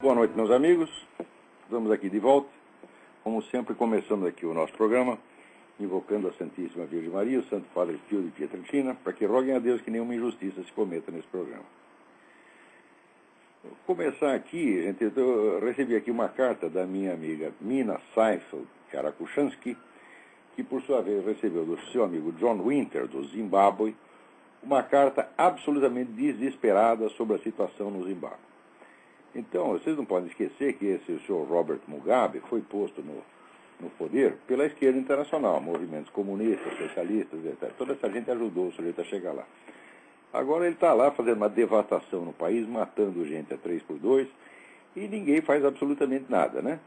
Boa noite, meus amigos. Estamos aqui de volta. Como sempre, começamos aqui o nosso programa, invocando a Santíssima Virgem Maria, o Santo Padre Pio de Pietrelcina, para que roguem a Deus que nenhuma injustiça se cometa nesse programa. Vou começar aqui, gente, eu recebi aqui uma carta da minha amiga Mina Seifeld Karakushansky, que por sua vez recebeu do seu amigo John Winter, do Zimbábue, uma carta absolutamente desesperada sobre a situação no Zimbábue. Então, vocês não podem esquecer que o senhor Robert Mugabe foi posto no poder pela esquerda internacional, movimentos comunistas, socialistas, etc. Toda essa gente ajudou o sujeito a chegar lá. Agora ele está lá fazendo uma devastação no país, matando gente a 3x2, e ninguém faz absolutamente nada, né?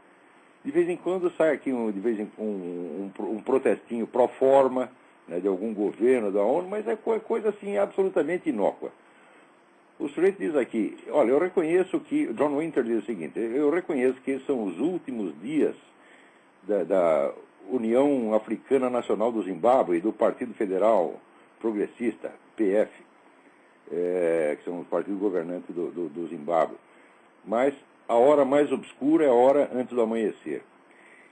De vez em quando sai aqui um protestinho pro forma, né, de algum governo, da ONU, mas é coisa assim absolutamente inócua. O sujeito diz aqui, olha, eu reconheço que, John Winter diz o seguinte, eu reconheço que são os últimos dias da União Africana Nacional do Zimbábue e do Partido Federal Progressista, PF, que são os partidos governantes do Zimbábue. Mas a hora mais obscura é a hora antes do amanhecer.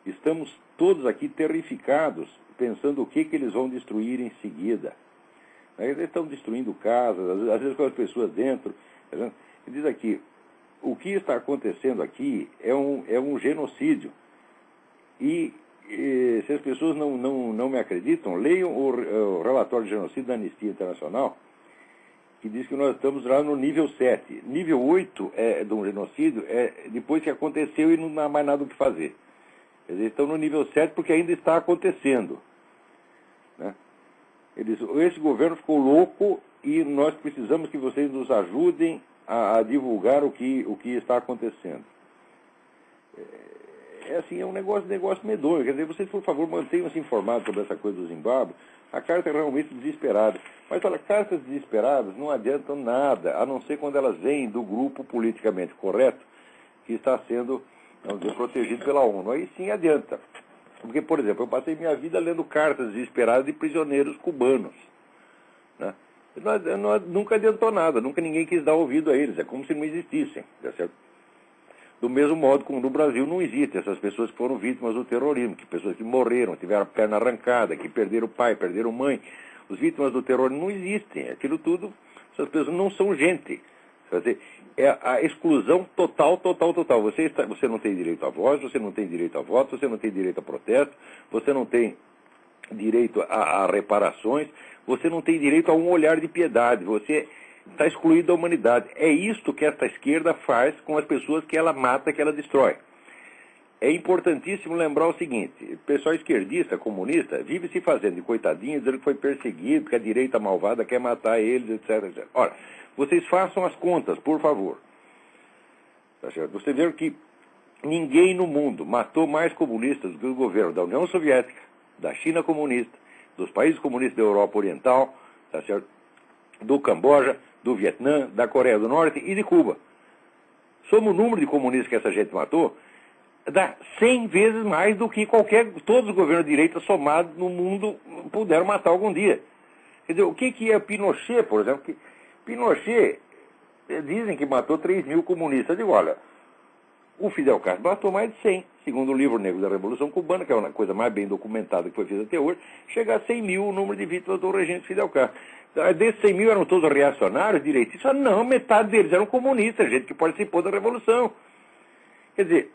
Estamos todos aqui terrificados, pensando o que eles vão destruir em seguida. Eles estão destruindo casas, às vezes com as pessoas dentro. Ele diz aqui, o que está acontecendo aqui é um genocídio. E se as pessoas não me acreditam, leiam o relatório de genocídio da Anistia Internacional, que diz que nós estamos lá no nível 7. Nível 8 de um genocídio é depois que aconteceu e não há mais nada o que fazer. Eles estão no nível 7 porque ainda está acontecendo. Né? Esse governo ficou louco e nós precisamos que vocês nos ajudem a divulgar o que está acontecendo. É um negócio medonho. Quer dizer, vocês, por favor, mantenham-se informados sobre essa coisa do Zimbábue. A carta é realmente desesperada. Mas, olha, cartas desesperadas não adiantam nada, a não ser quando elas vêm do grupo politicamente correto que está sendo, vamos dizer, protegido pela ONU. Aí sim adianta. Porque, por exemplo, eu passei minha vida lendo cartas desesperadas de prisioneiros cubanos. Né? Nunca adiantou nada, nunca ninguém quis dar ouvido a eles, é como se não existissem. Tá certo? Do mesmo modo como no Brasil não existem essas pessoas que foram vítimas do terrorismo, que pessoas que morreram, tiveram a perna arrancada, que perderam pai, perderam mãe. Os vítimas do terrorismo não existem, aquilo tudo, essas pessoas não são gente. Quer dizer, é a exclusão total. Você não tem direito à voz, você não tem direito a voto, você não tem direito a protesto, você não tem direito a reparações, você não tem direito a um olhar de piedade, você está excluído da humanidade. É isto que esta esquerda faz com as pessoas que ela mata, que ela destrói. É importantíssimo lembrar o seguinte, o pessoal esquerdista, comunista, vive se fazendo de coitadinho, dizendo que foi perseguido, que a direita malvada quer matar eles, etc. Ora, vocês façam as contas, por favor. Tá certo? Vocês viram que ninguém no mundo matou mais comunistas do que o governo da União Soviética, da China comunista, dos países comunistas da Europa Oriental, tá certo? Do Camboja, do Vietnã, da Coreia do Norte e de Cuba. Soma o número de comunistas que essa gente matou, dá 100 vezes mais do que todos os governos de direita somados no mundo puderam matar algum dia. Quer dizer, o que é Pinochet, por exemplo? Pinochet, dizem que matou 3 mil comunistas. Eu digo, olha, o Fidel Castro matou mais de 100. Segundo o livro negro da Revolução Cubana, que é uma coisa mais bem documentada que foi feita até hoje, chega a 100 mil o número de vítimas do regime Fidel Castro. Desses 100 mil eram todos reacionários, direitistas? Não, metade deles eram comunistas, gente que participou da Revolução. Quer dizer,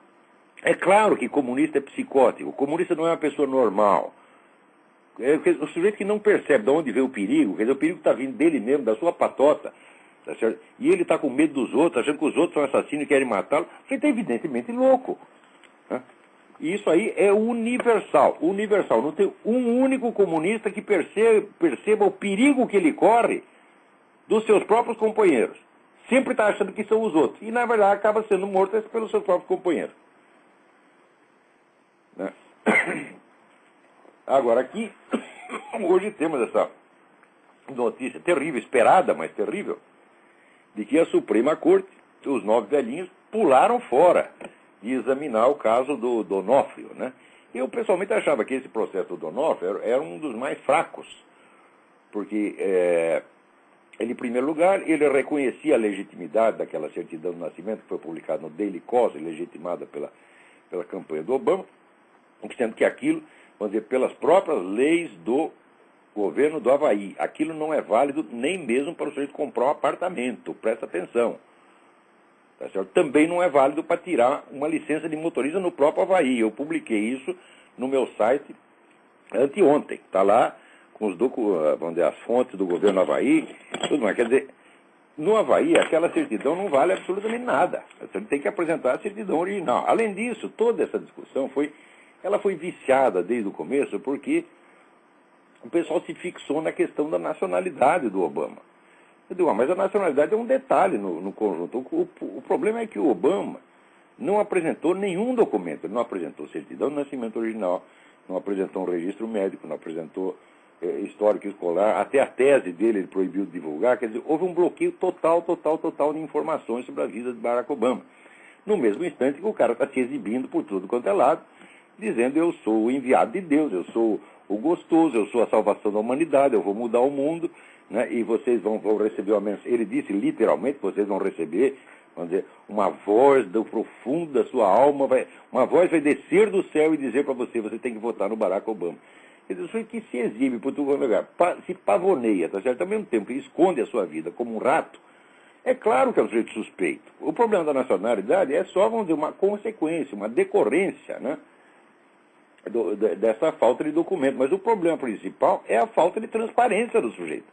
é claro que comunista é psicótico, o comunista não é uma pessoa normal. O sujeito que não percebe de onde veio o perigo, quer dizer, o perigo está vindo dele mesmo, da sua patota, tá certo? E ele está com medo dos outros, achando que os outros são assassinos e querem matá-lo, você está evidentemente louco. Né? E isso aí é universal, universal. Não tem um único comunista que perceba o perigo que ele corre dos seus próprios companheiros. Sempre está achando que são os outros. E, na verdade, acaba sendo morto pelos seus próprios companheiros. Né? Agora, aqui, hoje temos essa notícia terrível, esperada, mas terrível, de que a Suprema Corte, os 9 velhinhos, pularam fora de examinar o caso do Donofrio, né? Eu, pessoalmente, achava que esse processo do Donofrio era um dos mais fracos, porque Ele, em primeiro lugar, ele reconhecia a legitimidade daquela certidão de nascimento que foi publicada no Daily Kos, legitimada pela campanha do Obama, sendo que aquilo, vamos dizer, pelas próprias leis do governo do Havaí, aquilo não é válido nem mesmo para o sujeito comprar um apartamento, presta atenção. Tá certo? Também não é válido para tirar uma licença de motorista no próprio Havaí. Eu publiquei isso no meu site anteontem. Está lá com os vamos dizer, as fontes do governo do Havaí, tudo mais. Quer dizer, no Havaí, aquela certidão não vale absolutamente nada. Você tem que apresentar a certidão original. Além disso, toda essa discussão ela foi viciada desde o começo, porque o pessoal se fixou na questão da nacionalidade do Obama. Eu digo, mas a nacionalidade é um detalhe no conjunto. O problema é que o Obama não apresentou nenhum documento. Ele não apresentou certidão de nascimento original, não apresentou um registro médico, não apresentou histórico escolar, até a tese dele ele proibiu de divulgar. Quer dizer, houve um bloqueio total de informações sobre a vida de Barack Obama. No mesmo instante que o cara está se exibindo por tudo quanto é lado, dizendo: eu sou o enviado de Deus, eu sou o gostoso, eu sou a salvação da humanidade, eu vou mudar o mundo, né, e vocês vão receber uma mensagem. Ele disse literalmente que vocês vão receber, vamos dizer, uma voz do profundo da sua alma, uma voz vai descer do céu e dizer para você tem que votar no Barack Obama. Quer dizer, o sujeito que se exibe por todo lugar, se pavoneia, tá certo? Ao mesmo tempo que esconde a sua vida como um rato, é claro que é um sujeito suspeito. O problema da nacionalidade é só, vamos dizer, uma consequência, uma decorrência, né, dessa falta de documento. Mas o problema principal é a falta de transparência do sujeito.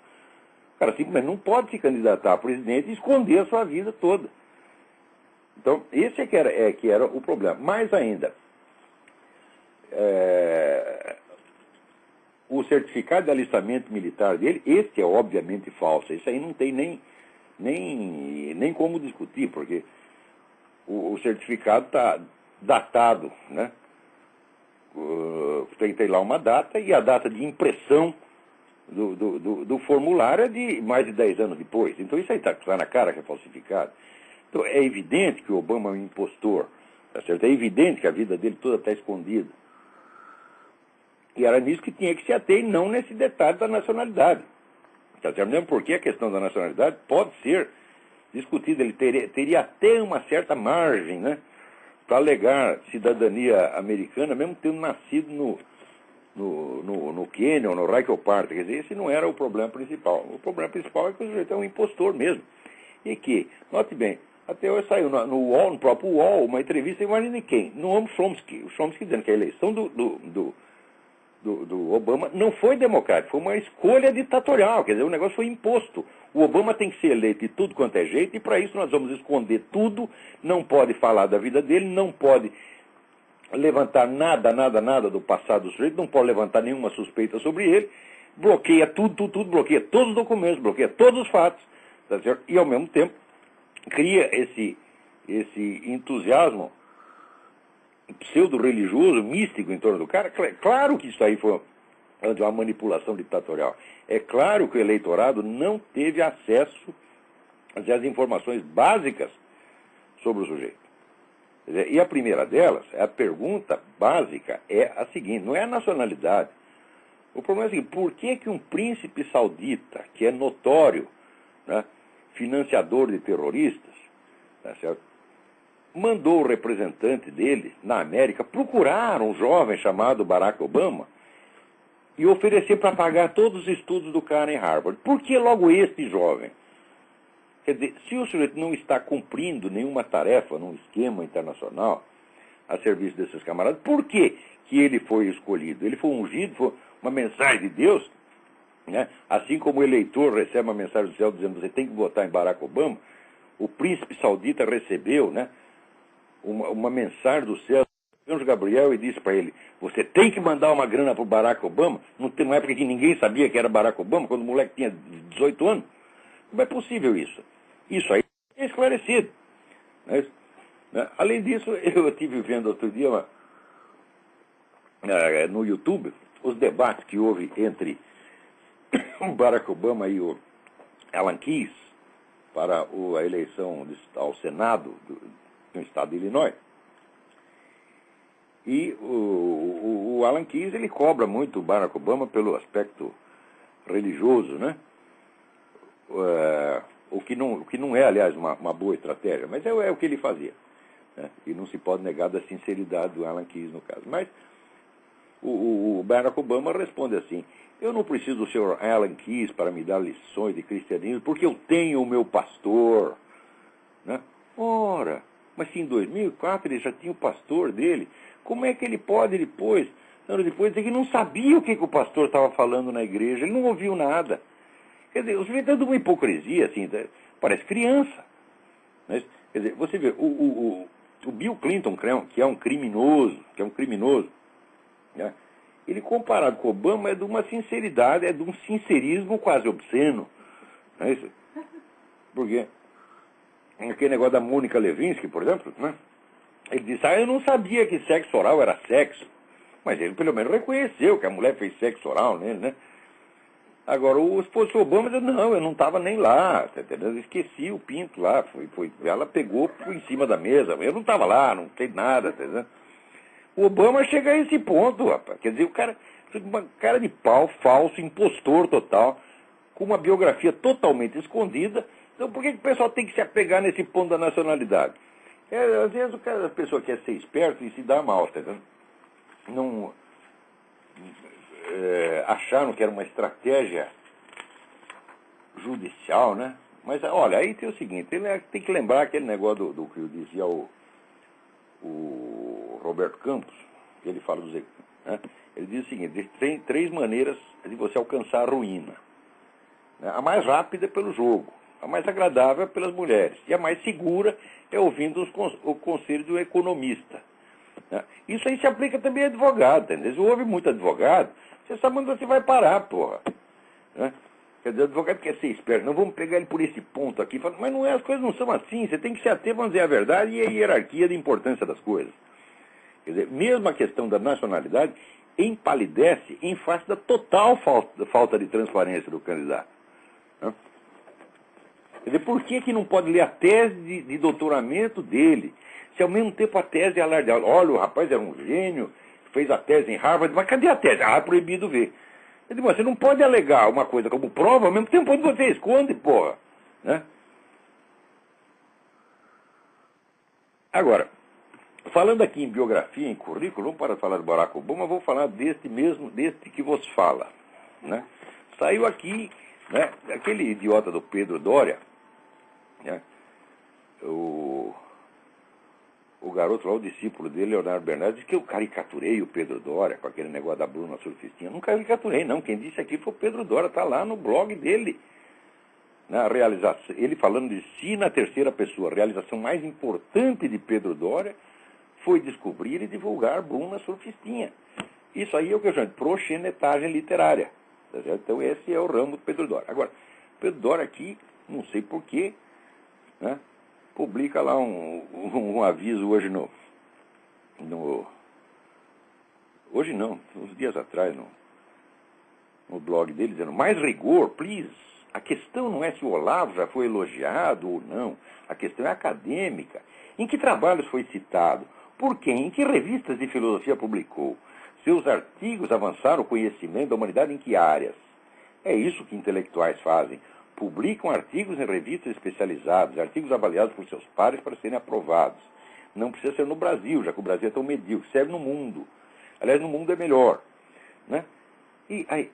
O cara simplesmente não pode se candidatar a presidente e esconder a sua vida toda. Então, esse é que era o problema. Mais ainda, o certificado de alistamento militar dele, esse é obviamente falso. Isso aí não tem nem como discutir, porque o certificado está datado, né? Tem lá uma data, e a data de impressão do formulário é de mais de 10 anos depois. Então isso aí está na cara que é falsificado. Então é evidente que o Obama é um impostor, tá certo? É evidente que a vida dele toda está escondida. E era nisso que tinha que se ater, e não nesse detalhe da nacionalidade. Tá certo? Mesmo porque a questão da nacionalidade pode ser discutida. Ele teria até uma certa margem, né, para alegar cidadania americana, mesmo tendo nascido no Quênia ou no Raico Park. Quer dizer, esse não era o problema principal. O problema principal é que o sujeito é um impostor mesmo. E que, note bem, até hoje saiu no UOL, no próprio UOL, uma entrevista, imagine quem? Noam Chomsky. O Chomsky dizendo que a eleição do Obama não foi democrática, foi uma escolha ditatorial. Quer dizer, o negócio foi imposto. O Obama tem que ser eleito de tudo quanto é jeito, e para isso nós vamos esconder tudo, não pode falar da vida dele, não pode levantar nada do passado do sujeito, não pode levantar nenhuma suspeita sobre ele, bloqueia tudo, bloqueia todos os documentos, bloqueia todos os fatos, tá certo? E ao mesmo tempo cria esse entusiasmo pseudo-religioso, místico em torno do cara. Claro que isso aí foi uma manipulação ditatorial. É claro que o eleitorado não teve acesso às informações básicas sobre o sujeito. Quer dizer, e a primeira delas, a pergunta básica é a seguinte: não é a nacionalidade. O problema é o seguinte: por que um príncipe saudita, que é notório, né, financiador de terroristas, tá certo, mandou o representante dele, na América, procurar um jovem chamado Barack Obama e oferecer para pagar todos os estudos do cara em Harvard? Por que logo este jovem? Quer dizer, se o sujeito não está cumprindo nenhuma tarefa num esquema internacional a serviço desses camaradas, por que ele foi escolhido? Ele foi ungido, foi uma mensagem de Deus, né? Assim como o eleitor recebe uma mensagem do céu dizendo: você tem que votar em Barack Obama, o príncipe saudita recebeu, né, uma mensagem do céu, o anjo Gabriel, e disse para ele: você tem que mandar uma grana para o Barack Obama. Não tem uma época que ninguém sabia que era Barack Obama, quando o moleque tinha 18 anos. Como é possível isso? Isso aí é esclarecido. Né? Além disso, eu estive vendo outro dia no YouTube os debates que houve entre o Barack Obama e o Alan Keyes para a eleição ao Senado no estado de Illinois. E o Alan Keyes, ele cobra muito o Barack Obama pelo aspecto religioso, né? o que não é, aliás, uma boa estratégia, mas é o que ele fazia. Né? E não se pode negar da sinceridade do Alan Keyes no caso. Mas o Barack Obama responde assim: eu não preciso do senhor Alan Keyes para me dar lições de cristianismo, porque eu tenho o meu pastor. Né? Ora, mas se em 2004 ele já tinha o pastor dele, como é que ele pode depois, anos depois, dizer que não sabia o que o pastor estava falando na igreja, ele não ouviu nada? Quer dizer, você vê dando uma hipocrisia, assim, parece criança. Né? Quer dizer, você vê, o Bill Clinton, que é um criminoso, né? Ele, comparado com Obama, é de uma sinceridade, é de um sincerismo quase obsceno. Não é isso? Porque aquele negócio da Mônica Lewinsky, por exemplo, né? Ele disse, eu não sabia que sexo oral era sexo. Mas ele pelo menos reconheceu que a mulher fez sexo oral nele, né? Agora, o esposo Obama disse, não, eu não estava nem lá, tá entendendo? Eu esqueci o pinto lá, ela pegou por em cima da mesa, eu não estava lá, não sei nada, tá entendendo? O Obama chega a esse ponto, rapaz, quer dizer, o cara, uma cara de pau, falso, impostor total, com uma biografia totalmente escondida. Então, por que o pessoal tem que se apegar nesse ponto da nacionalidade? Às vezes a pessoa quer ser esperto e se dá mal, tá entendendo? Não... acharam que era uma estratégia judicial, né? Mas, olha, aí tem o seguinte, ele tem que lembrar aquele negócio do que dizia o Roberto Campos, que ele fala né? Ele diz o seguinte, tem 3 maneiras de você alcançar a ruína. Né? A mais rápida é pelo jogo, a mais agradável é pelas mulheres, e a mais segura é ouvindo o conselho do economista. Né? Isso aí se aplica também a advogado, entendeu? Se ouve muito advogado, você sabe onde você vai parar, porra. Né? Quer dizer, o advogado quer ser esperto, não vamos pegar ele por esse ponto aqui. Mas não é, as coisas não são assim, você tem que se ater, vamos dizer a verdade, e a hierarquia de importância das coisas. Quer dizer, mesmo a questão da nacionalidade empalidece em face da total falta de transparência do candidato. Né? Quer dizer, por que não pode ler a tese de doutoramento dele, se ao mesmo tempo a tese é alardeada? Olha, o rapaz era um gênio, fez a tese em Harvard, mas cadê a tese? É proibido ver. Eu digo, você não pode alegar uma coisa como prova, ao mesmo tempo onde você esconde, porra. Né? Agora, falando aqui em biografia, em currículo, vamos parar de falar de Barack Obama, vou falar deste que vos fala. Né? Saiu aqui, né, aquele idiota do Pedro Doria, né, o garoto lá, o discípulo dele, Leonardo Bernardes, disse que eu caricaturei o Pedro Doria com aquele negócio da Bruna Surfistinha. Não caricaturei, não. Quem disse aqui foi o Pedro Doria, está lá no blog dele. Na realização, ele falando de si na terceira pessoa. A realização mais importante de Pedro Doria foi descobrir e divulgar Bruna Surfistinha. Isso aí é o que eu chamo de proxenetagem literária. Tá certo? Então esse é o ramo do Pedro Doria. Agora, Pedro Doria aqui, não sei porquê, né? Publica lá um aviso hoje hoje não, uns dias atrás no blog dele, dizendo, mais rigor, please. A questão não é se o Olavo já foi elogiado ou não, a questão é acadêmica. Em que trabalhos foi citado? Por quem? Em que revistas de filosofia publicou? Seus artigos avançaram o conhecimento da humanidade em que áreas? É isso que intelectuais fazem. Publicam artigos em revistas especializadas, artigos avaliados por seus pares para serem aprovados. Não precisa ser no Brasil, já que o Brasil é tão medíocre, serve no mundo. Aliás, no mundo é melhor. Né? E aí,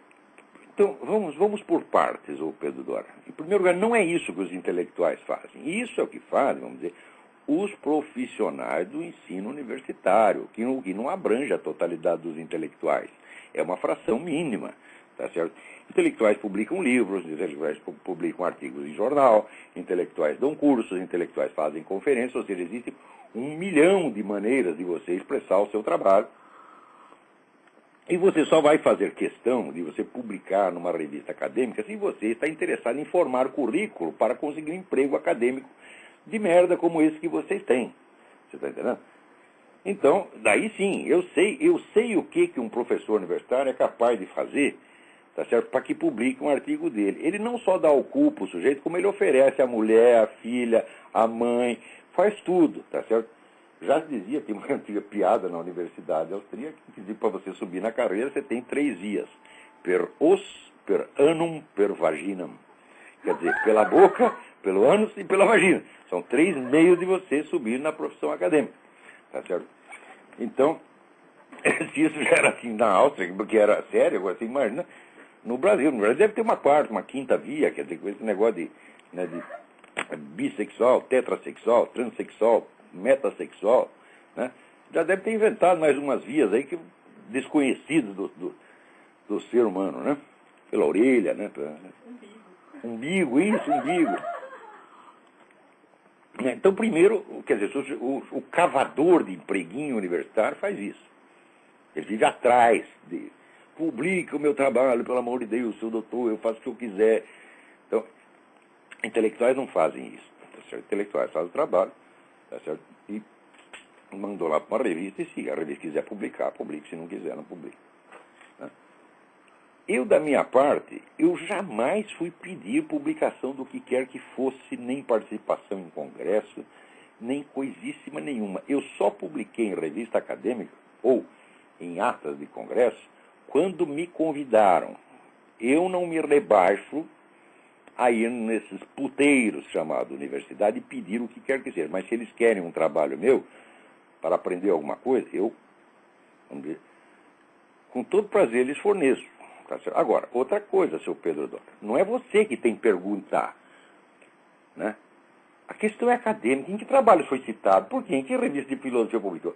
então, vamos por partes, ô Pedro Doria. Em primeiro lugar, não é isso que os intelectuais fazem. Isso é o que fazem, vamos dizer, os profissionais do ensino universitário, que não abrange a totalidade dos intelectuais. É uma fração mínima. Tá certo? Intelectuais publicam livros, intelectuais publicam artigos em jornal, intelectuais dão cursos, intelectuais fazem conferências, ou seja, existe 1 milhão de maneiras de você expressar o seu trabalho. E você só vai fazer questão de você publicar numa revista acadêmica se você está interessado em formar currículo para conseguir um emprego acadêmico de merda como esse que vocês têm. Você está entendendo? Então, daí sim, eu sei o que um professor universitário é capaz de fazer, tá certo? Para que publique um artigo dele. Ele não só dá o cu pro sujeito, como ele oferece a mulher, a filha, a mãe, faz tudo, tá certo? Já se dizia, tem uma antiga piada na Universidade Austríaca, que dizia que para você subir na carreira você tem 3 vias. Per os, per annum, per vaginam. Quer dizer, pela boca, pelo ânus e pela vagina. São 3 meios de você subir na profissão acadêmica. Tá certo? Então, se isso já era assim na Áustria, porque era sério, agora você imagina, no Brasil deve ter uma quarta, uma quinta via, quer dizer, com esse negócio de bissexual, tetrassexual, transexual, metasexual, né? Já deve ter inventado mais umas vias aí que desconhecidas do ser humano, né? Pela orelha, né? Umbigo, isso, umbigo. Então, primeiro, quer dizer, o cavador de empreguinho universitário faz isso. Ele vive atrás de... Publica o meu trabalho, pelo amor de Deus, sou doutor, eu faço o que eu quiser. Então, intelectuais não fazem isso. Tá certo? Intelectuais fazem o trabalho, tá certo? E mandou lá para uma revista, e se a revista quiser publicar, publique, se não quiser, não publique. Né? Eu, da minha parte, eu jamais fui pedir publicação do que quer que fosse, nem participação em congresso, nem coisíssima nenhuma. Eu só publiquei em revista acadêmica, ou em atas de congresso, quando me convidaram. Eu não me rebaixo a ir nesses puteiros chamados universidade e pedir o que quer que seja. Mas se eles querem um trabalho meu, para aprender alguma coisa, eu, vamos dizer, com todo prazer lhes forneço. Tá certo? Agora, outra coisa, seu Pedro Doca, não é você que tem que perguntar, né? A questão é acadêmica. Em que trabalho foi citado? Por quem? Em que revista de filosofia publicou?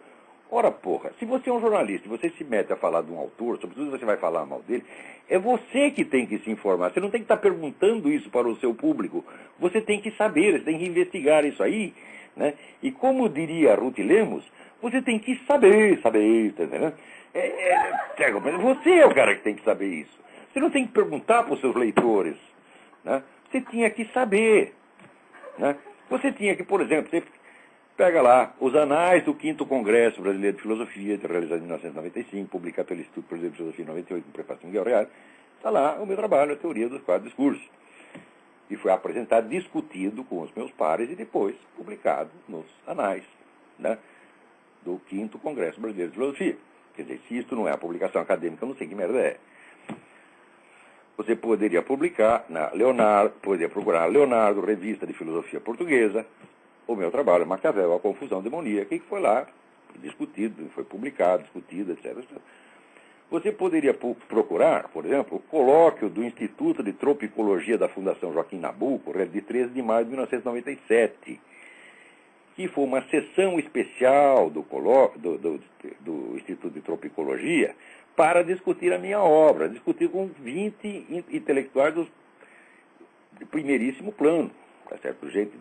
Ora, porra, se você é um jornalista e você se mete a falar de um autor, sobretudo você vai falar mal dele, é você que tem que se informar. Você não tem que estar perguntando isso para o seu público. Você tem que saber, você tem que investigar isso aí, né? E como diria Ruth Lemos, você tem que saber, tá entendendo? Você é o cara que tem que saber isso. Você não tem que perguntar para os seus leitores, né? Você tinha que saber, né? Você tinha que, por exemplo, você pega lá os anais do 5º Congresso Brasileiro de Filosofia, realizado em 1995, publicado pelo Instituto Brasileiro de Filosofia em 98, com prefação de Miguel Reale. Está lá o meu trabalho, a teoria dos 4 discursos. E foi apresentado, discutido com os meus pares e depois publicado nos anais, né, do 5º Congresso Brasileiro de Filosofia. Quer dizer, se isso não é a publicação acadêmica, eu não sei que merda é. Você poderia publicar na Leonardo, poderia procurar Leonardo, Revista de Filosofia Portuguesa, o meu trabalho, Maquiavel, a confusão demoníaca, que foi lá discutido, foi publicado, discutido, etc. Você poderia procurar, por exemplo, o colóquio do Instituto de Tropicologia da Fundação Joaquim Nabuco, de 13 de maio de 1997, que foi uma sessão especial do Instituto de Tropicologia para discutir a minha obra, discutir com 20 intelectuais de primeiríssimo plano, tá certo? Do jeito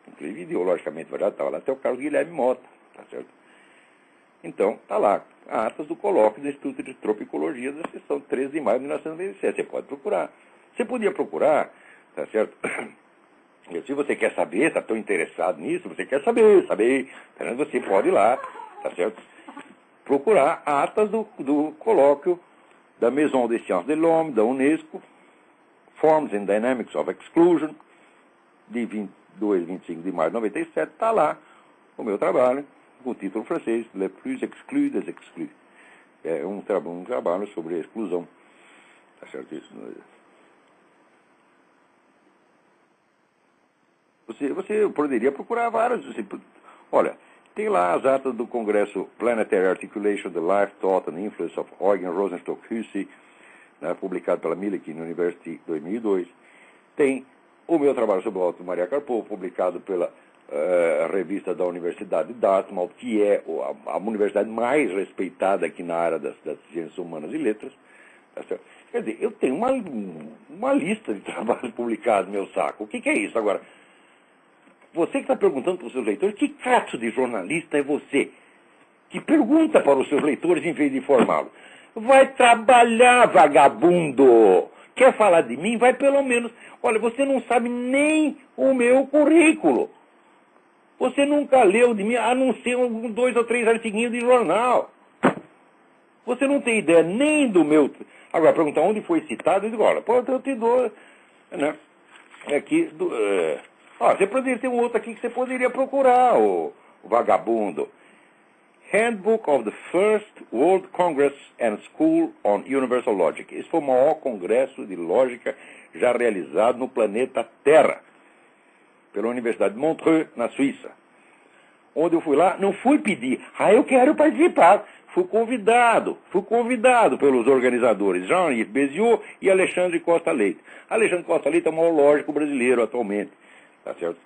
inclusive ideologicamente verdade, estava lá até o Carlos Guilherme Mota, tá certo? Então, está lá, atas do colóquio do Instituto de Tropicologia da sessão 13 de maio de 1997. Você pode procurar. Você podia procurar, tá certo? Se você quer saber, está tão interessado nisso, você quer saber, você pode ir lá, tá certo? Procurar atas do colóquio da Maison des Sciences de l'Homme, da Unesco, Forms and Dynamics of Exclusion, de 22 e 25 de maio de 97, está lá o meu trabalho, com o título francês, Le plus exclu des exclus. É um trabalho sobre a exclusão. Tá certo isso? Você poderia procurar várias. Olha, tem lá as atas do Congresso Planetary Articulation, The Life, Thought and Influence of Eugen Rosenstock Hussey, né, publicado pela Millikan University em 2002. Tem o meu trabalho sobre o Alto Maria Karpov, publicado pela revista da Universidade de Dartmouth, que é a universidade mais respeitada aqui na área das ciências humanas e letras. Tá certo? Quer dizer, eu tenho uma lista de trabalhos publicados no meu saco. O que é isso? Agora, você que está perguntando para os seus leitores, que caso de jornalista é você que pergunta para os seus leitores em vez de informá-los? Vai trabalhar, vagabundo! Quer falar de mim? Vai pelo menos... Olha, você não sabe nem o meu currículo. Você nunca leu de mim, a não ser 2 ou 3 artiguinhos de jornal. Você não tem ideia nem do meu... Agora, perguntar onde foi citado, eu digo, olha, pô, eu te dou... Né? Aqui, você poderia ter um outro aqui que você poderia procurar, o vagabundo. Handbook of the First World Congress and School on Universal Logic. Esse foi o maior congresso de lógica já realizado no planeta Terra, pela Universidade de Montreux, na Suíça. Onde eu fui lá, não fui pedir, eu quero participar. Fui convidado pelos organizadores, Jean-Yves Béziot e Alexandre Costa Leite. Alexandre Costa Leite é o maior lógico brasileiro atualmente, tá certo?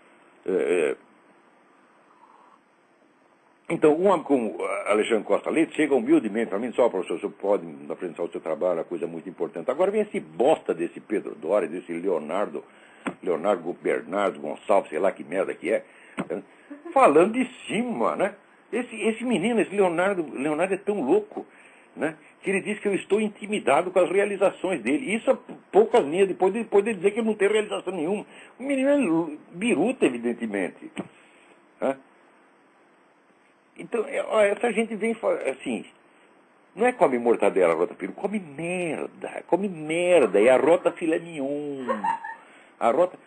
Então, um homem como Alexandre Costa Leite chega humildemente para mim, só professor, o senhor pode apresentar o seu trabalho, é uma coisa muito importante. Agora vem esse bosta desse Pedro Doria, desse Leonardo Bernardo Gonçalves, sei lá que merda que é, falando de cima, né? Esse menino, esse Leonardo é tão louco, né? Que ele diz que eu estou intimidado com as realizações dele. Isso a poucas linhas depois de dizer que ele não tem realização nenhuma. O menino é biruta, evidentemente. Né? Então, essa gente vem assim, não é come mortadela, rota peru, come merda, é a rota filé mignon. A rota,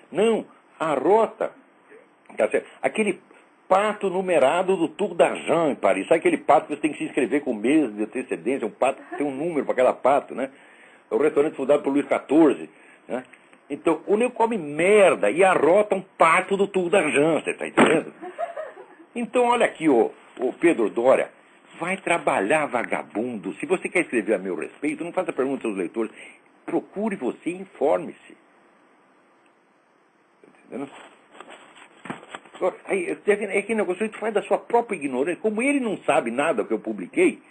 tá certo? Aquele pato numerado do Tour d'Argent em Paris. Sabe aquele pato que você tem que se inscrever com meses de antecedência? Um pato que tem um número para cada pato, né? É o restaurante fundado por Luís XIV, né? Então, o nego come merda e arrota um pato do Tour d'Argent, você está entendendo? Então, olha aqui, o Pedro Doria, vai trabalhar, vagabundo. Se você quer escrever a meu respeito, não faça perguntas aos leitores. Procure você e informe-se. Está entendendo? É que negócio, ele faz da sua própria ignorância. Como ele não sabe nada do que eu publiquei,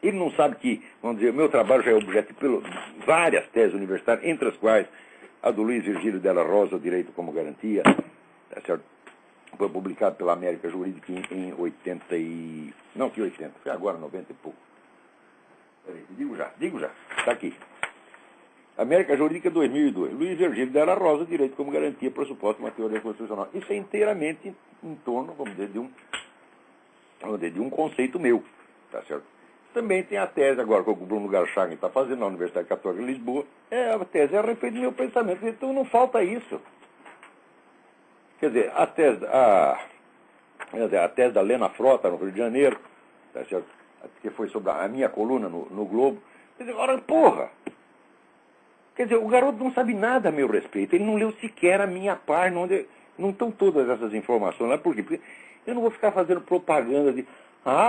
ele não sabe que, vamos dizer, o meu trabalho já é objeto de várias teses universitárias, entre as quais a do Luiz Virgílio Della Rosa, o Direito como Garantia, tá certo? Foi publicado pela América Jurídica em 80 e... Não, que 80, foi agora 90 e pouco. Peraí, digo já, está aqui. América Jurídica 2002. Luiz Virgílio Della Rosa, Direito como Garantia, Pressuposto de uma Teoria Constitucional. Isso é inteiramente em torno, vamos dizer, de um conceito meu, tá certo? Também tem a tese agora que o Bruno Garchagen está fazendo na Universidade Católica de Lisboa. A tese é a respeito do meu pensamento. Então não falta isso. Quer dizer, a tese da Lena Frota, no Rio de Janeiro, tá certo? Que foi sobre a minha coluna no Globo. Quer dizer, ora, porra! Quer dizer, o garoto não sabe nada a meu respeito. Ele não leu sequer a minha página, onde não estão todas essas informações lá. Por quê? Porque eu não vou ficar fazendo propaganda de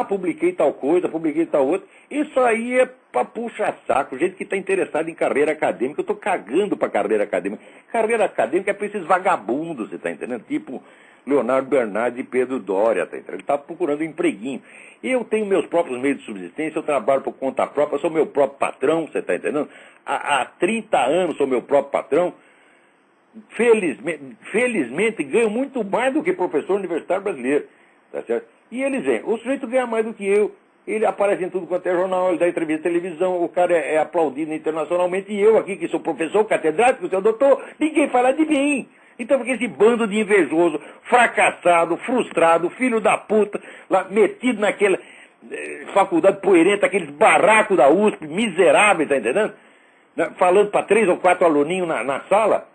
publiquei tal coisa, publiquei tal outra. Isso aí é para puxar saco. Gente que está interessado em carreira acadêmica. Eu estou cagando para carreira acadêmica. Carreira acadêmica é para esses vagabundos, você está entendendo? Tipo Leonardo Bernardo e Pedro Doria, tá entendendo? Ele está procurando um empreguinho. Eu tenho meus próprios meios de subsistência, eu trabalho por conta própria, sou meu próprio patrão, você está entendendo? Há 30 anos sou meu próprio patrão. Felizmente ganho muito mais do que professor universitário brasileiro, tá certo? E eles vêm, o sujeito ganha mais do que eu, ele aparece em tudo quanto é jornal, ele dá entrevista de televisão, o cara é aplaudido internacionalmente, e eu aqui, que sou professor, catedrático, seu doutor, ninguém fala de mim. Então, porque esse bando de invejoso, fracassado, frustrado, filho da puta, lá metido naquela faculdade poerenta, aqueles barracos da USP, miseráveis, tá entendendo? Falando para 3 ou 4 aluninhos na sala,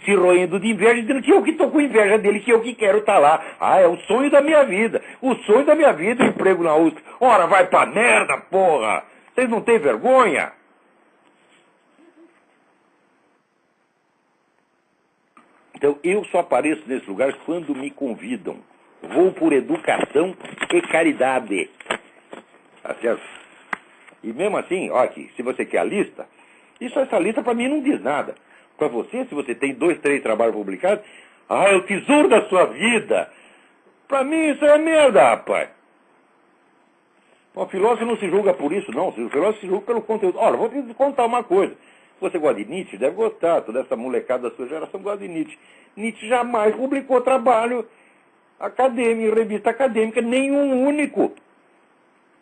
se roendo de inveja, dizendo que eu que estou com inveja dele, que eu que quero estar lá. É o sonho da minha vida. O sonho da minha vida é o emprego na USP. Ora, vai pra merda, porra! Vocês não têm vergonha? Então, eu só apareço nesses lugares quando me convidam. Vou por educação e caridade. Tá certo? E mesmo assim, ó aqui, se você quer a lista, essa lista para mim não diz nada. Para você, se você tem 2, 3 trabalhos publicados, é o tesouro da sua vida. Para mim isso é merda, rapaz. O filósofo não se julga por isso, não. O filósofo se julga pelo conteúdo. Olha, vou te contar uma coisa. Você gosta de Nietzsche? Deve gostar. Toda essa molecada da sua geração gosta de Nietzsche. Nietzsche jamais publicou trabalho acadêmico, revista acadêmica, nenhum único.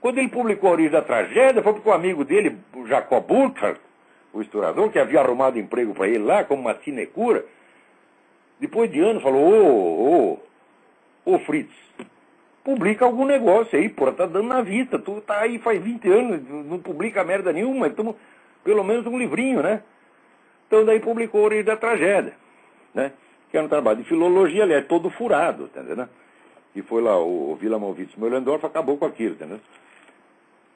Quando ele publicou A Origem da Tragédia, foi porque o amigo dele, o Jacob Burckhardt, o historiador, que havia arrumado emprego para ele lá, como uma sinecura, depois de anos falou, ô Fritz, publica algum negócio aí, porra, tá dando na vista, tu tá aí faz 20 anos, não publica merda nenhuma, então, pelo menos um livrinho, né? Então daí publicou A Origem da Tragédia, né? Que era um trabalho de filologia, aliás, todo furado, tá entendendo? e foi lá o Wilamowitz Moellendorff, acabou com aquilo, entendeu?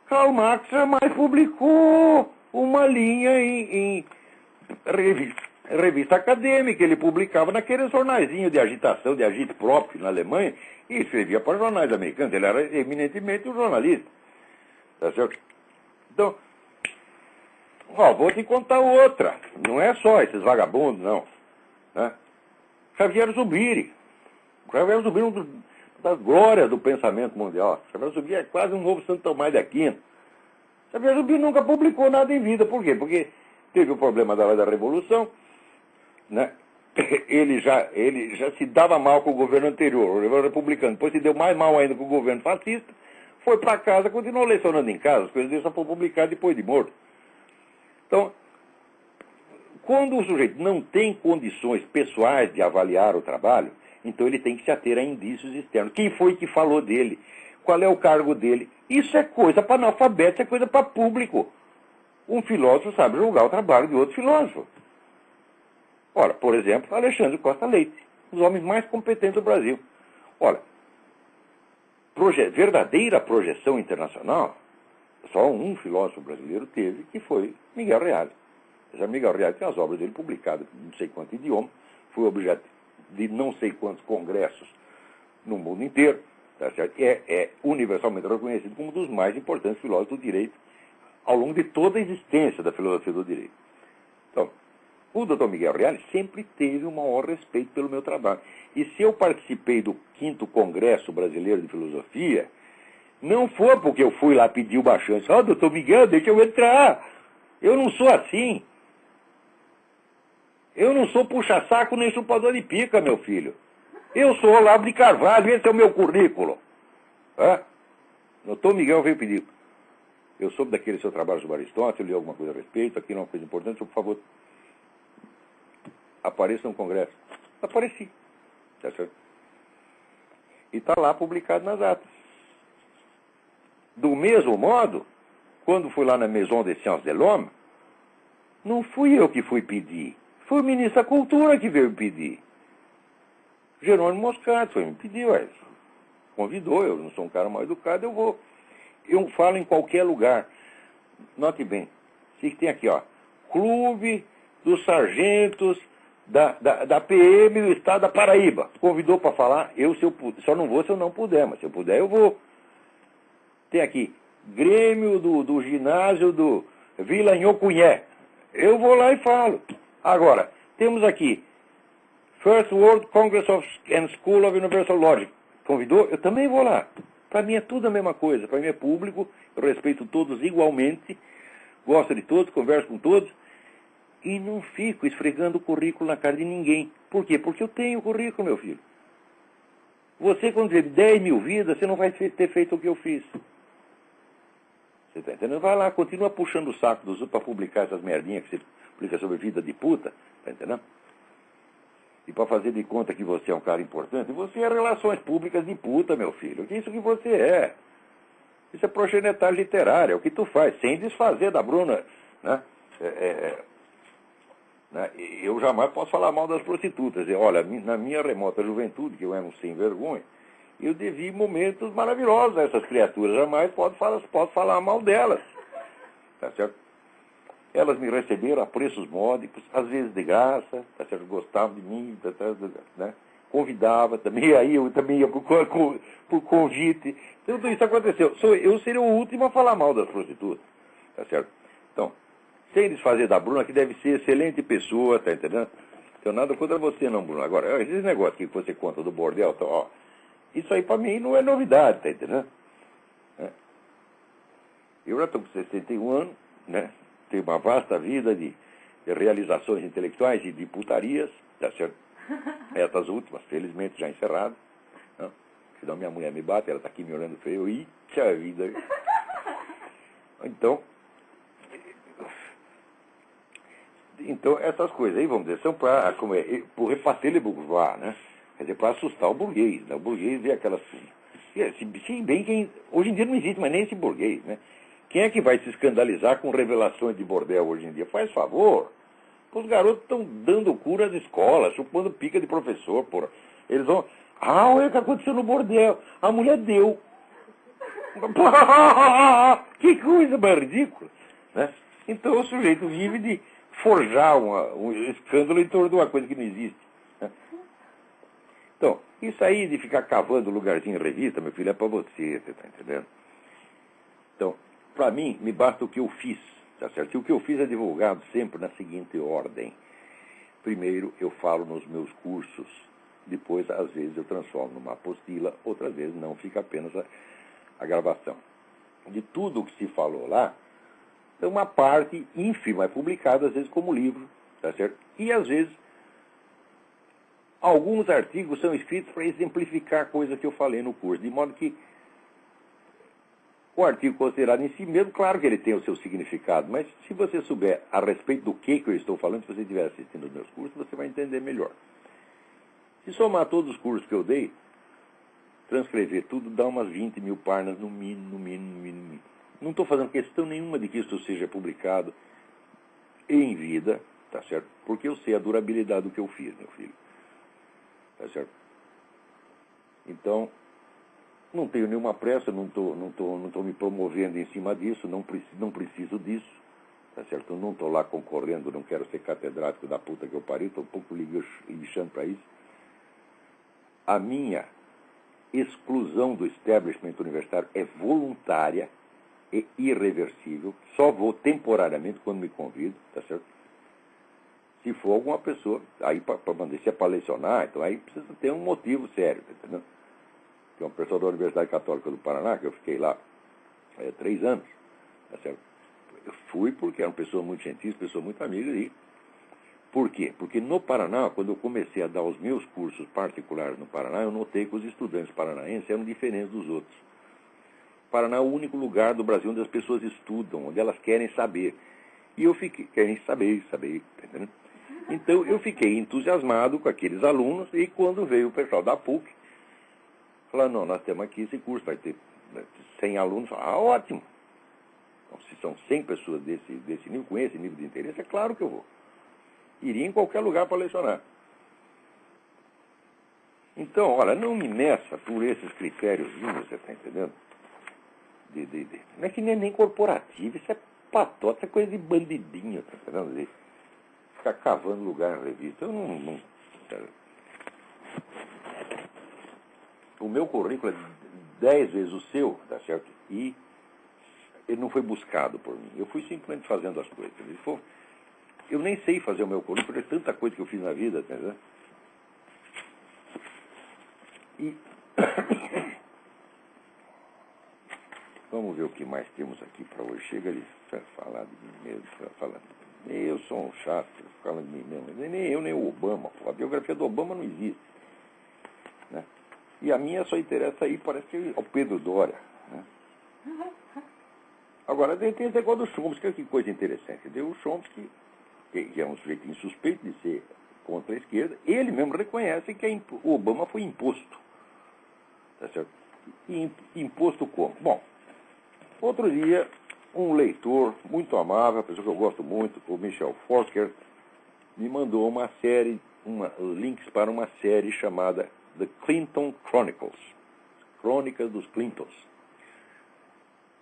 Karl Marx jamais publicou uma linha em revista acadêmica. Ele publicava naqueles jornaizinhos de agitação, de agite próprio na Alemanha, e escrevia para jornais americanos. Ele era eminentemente um jornalista. Tá certo? Então, vou te contar outra. Não é só esses vagabundos, não. Né? Xavier Zubiri. Xavier Zubiri é uma das glórias do pensamento mundial. Xavier Zubiri é quase um novo Santo Tomás de Aquino. Xavier Zubiri nunca publicou nada em vida. Por quê? Porque teve o problema da Revolução, né? Ele já se dava mal com o governo anterior, o governo republicano. Depois se deu mais mal ainda com o governo fascista. Foi para casa, continuou lecionando em casa. As coisas dele só foram publicadas depois de morto. Então, quando o sujeito não tem condições pessoais de avaliar o trabalho, então ele tem que se ater a indícios externos. Quem foi que falou dele? Qual é o cargo dele? Isso é coisa para analfabeto, isso é coisa para público. Um filósofo sabe julgar o trabalho de outro filósofo. Ora, por exemplo, Alexandre Costa Leite, um dos homens mais competentes do Brasil. Olha, verdadeira projeção internacional, só um filósofo brasileiro teve, que foi Miguel Reale. Esse Miguel Reale tem as obras dele publicadas em não sei quanto idioma, foi objeto de não sei quantos congressos no mundo inteiro, tá certo? É universalmente reconhecido como um dos mais importantes filósofos do direito ao longo de toda a existência da filosofia do direito. Então, o Dr. Miguel Reale sempre teve o maior respeito pelo meu trabalho. E se eu participei do 5º Congresso Brasileiro de Filosofia, não foi porque eu fui lá pedir o baixante. Doutor Miguel, deixa eu entrar. Eu não sou assim. Eu não sou puxa-saco nem chupador de pica, meu filho. Eu sou Olavo de Carvalho, esse é o meu currículo. Doutor Miguel veio pedir. Eu soube daquele seu trabalho sobre Aristóteles, li alguma coisa a respeito, aqui não é uma coisa importante, por favor, apareça no Congresso. Apareci. Tá certo? E está lá publicado nas atas. Do mesmo modo, quando fui lá na Maison des Sciences de l'Homme, não fui eu que fui pedir. Foi o ministro da Cultura que veio pedir. Jerônimo Moscato foi me pedir, convidou, eu não sou um cara mal educado, eu vou. Eu falo em qualquer lugar. Note bem, se tem aqui, Clube dos Sargentos da PM do Estado da Paraíba. Convidou para falar, só não vou se eu não puder, mas se eu puder eu vou. Tem aqui, Grêmio do ginásio do Vila Nhocunyé. Eu vou lá e falo. Agora, temos aqui, First World Congress and School of Universal Logic. Convidou? Eu também vou lá. Para mim é tudo a mesma coisa. Para mim é público, eu respeito todos igualmente, gosto de todos, converso com todos, e não fico esfregando o currículo na cara de ninguém. Por quê? Porque eu tenho o currículo, meu filho. Você, quando tiver 10 mil vidas, você não vai ter feito o que eu fiz. Você está entendendo? Vai lá, continua puxando o saco dos outros para publicar essas merdinhas que você publica sobre vida de puta, está entendendo? E para fazer de conta que você é um cara importante, você é relações públicas de puta, meu filho. Que isso que você é? Isso é progenitagem literária, é o que tu faz, sem desfazer da Bruna, né? Né? Eu jamais posso falar mal das prostitutas. Olha, na minha remota juventude, que eu era um sem vergonha, eu devi momentos maravilhosos a essas criaturas. Jamais posso falar mal delas. Tá certo? Elas me receberam a preços módicos, às vezes de graça, tá certo? Gostavam de mim, né? Convidava também, aí eu também ia por convite. Tudo isso aconteceu. Eu seria o último a falar mal das prostitutas. Tá certo? Então, sem desfazer da Bruna, que deve ser excelente pessoa, tá entendendo? Não tenho nada contra você não, Bruna. Agora, esse negócio que você conta do bordel, tá, isso aí pra mim não é novidade, tá entendendo? Eu já estou com 61 anos, né? Tenho uma vasta vida de realizações intelectuais e de putarias, tá certo? Essas últimas, felizmente, já encerradas. Né? Senão minha mulher me bate, ela está aqui me olhando feio. Eita vida! Então, essas coisas aí, vamos dizer, são para repater le bourgeois, né? Quer dizer, para assustar o burguês. Né? O burguês vê aquelas... Se bem que hoje em dia não existe mais nem esse burguês, né? Quem é que vai se escandalizar com revelações de bordel hoje em dia? Faz favor. Os garotos estão dando cu nas escolas, chupando pica de professor, porra. Eles vão... Ah, olha o que aconteceu no bordel. A mulher deu. Que coisa mais ridícula. Né? Então o sujeito vive de forjar um escândalo em torno de uma coisa que não existe. Né? Então, isso aí de ficar cavando lugarzinho em revista, meu filho, é para você está entendendo? Então, para mim, me basta o que eu fiz, tá certo? E o que eu fiz é divulgado sempre na seguinte ordem. Primeiro, eu falo nos meus cursos. Depois, às vezes, eu transformo numa apostila. Outras vezes, não, fica apenas a gravação. De tudo o que se falou lá, uma parte ínfima é publicada, às vezes, como livro, tá certo? E, às vezes, alguns artigos são escritos para exemplificar coisas que eu falei no curso. De modo que o artigo considerado em si mesmo, claro que ele tem o seu significado, mas se você souber a respeito do que eu estou falando, se você estiver assistindo os meus cursos, você vai entender melhor. Se somar todos os cursos que eu dei, transcrever tudo, dá umas 20 mil páginas no mínimo, no mínimo, no mínimo. Não estou fazendo questão nenhuma de que isso seja publicado em vida, tá certo? Porque eu sei a durabilidade do que eu fiz, meu filho. Tá certo? Então, não tenho nenhuma pressa, não estou me promovendo em cima disso, não preciso disso, tá certo? Eu não estou lá concorrendo, não quero ser catedrático da puta que eu parei, estou um pouco lixando para isso. A minha exclusão do establishment universitário é voluntária e irreversível, só vou temporariamente quando me convido, tá certo? Se for alguma pessoa, aí se é para lecionar, então aí precisa ter um motivo sério, tá entendendo? Tem um professor da Universidade Católica do Paraná, que eu fiquei lá 3 anos, tá certo? Eu fui porque era uma pessoa muito gentil, pessoa muito amiga, e por quê? Porque no Paraná, quando eu comecei a dar os meus cursos particulares no Paraná, eu notei que os estudantes paranaenses eram diferentes dos outros. O Paraná é o único lugar do Brasil onde as pessoas estudam, onde elas querem saber. E eu fiquei, querem saber, tá entendendo? Então eu fiquei entusiasmado com aqueles alunos, e quando veio o pessoal da PUC, falaram, não, nós temos aqui esse curso, vai ter 100 alunos. Ah, ótimo! Então, se são 100 pessoas desse nível, com esse nível de interesse, é claro que eu vou. Iria em qualquer lugar para lecionar. Então, olha, não me meça por esses critérios, você está entendendo? Não é que nem corporativo, isso é patota, isso é coisa de bandidinho, tá entendendo? De ficar cavando lugar na revista. Eu não. O meu currículo é 10 vezes o seu, tá certo? E ele não foi buscado por mim. Eu fui simplesmente fazendo as coisas. Eu nem sei fazer o meu currículo, é tanta coisa que eu fiz na vida, tá entendendo? E vamos ver o que mais temos aqui para hoje. Chega ali, falar de mim mesmo, falar. Eu sou um chato, falando de mim mesmo. Nem eu, nem o Obama. A biografia do Obama não existe. Né? E a minha só interessa aí, parece que é o Pedro Doria. Né? Agora, tem esse negócio do Chomsky, que coisa interessante. O Chomsky, que é um sujeito insuspeito de ser contra a esquerda, ele mesmo reconhece que o Obama foi imposto. Tá certo? E imposto como? Bom, outro dia, um leitor muito amável, uma pessoa que eu gosto muito, o Michel Forker, me mandou uma série, links para uma série chamada The Clinton Chronicles, Crônicas dos Clintons,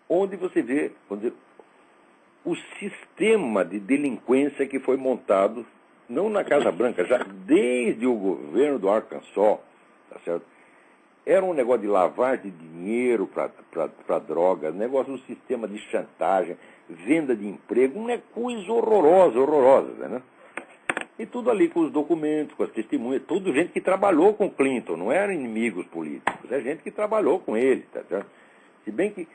onde você vê o sistema de delinquência que foi montado, não na Casa Branca, já desde o governo do Arkansas, tá certo? Era um negócio de lavagem de dinheiro para drogas, negócio de um sistema de chantagem, venda de emprego, uma coisa horrorosa, né? E tudo ali com os documentos, com as testemunhas, tudo gente que trabalhou com Clinton, não eram inimigos políticos, é gente que trabalhou com ele, tá certo? Se bem que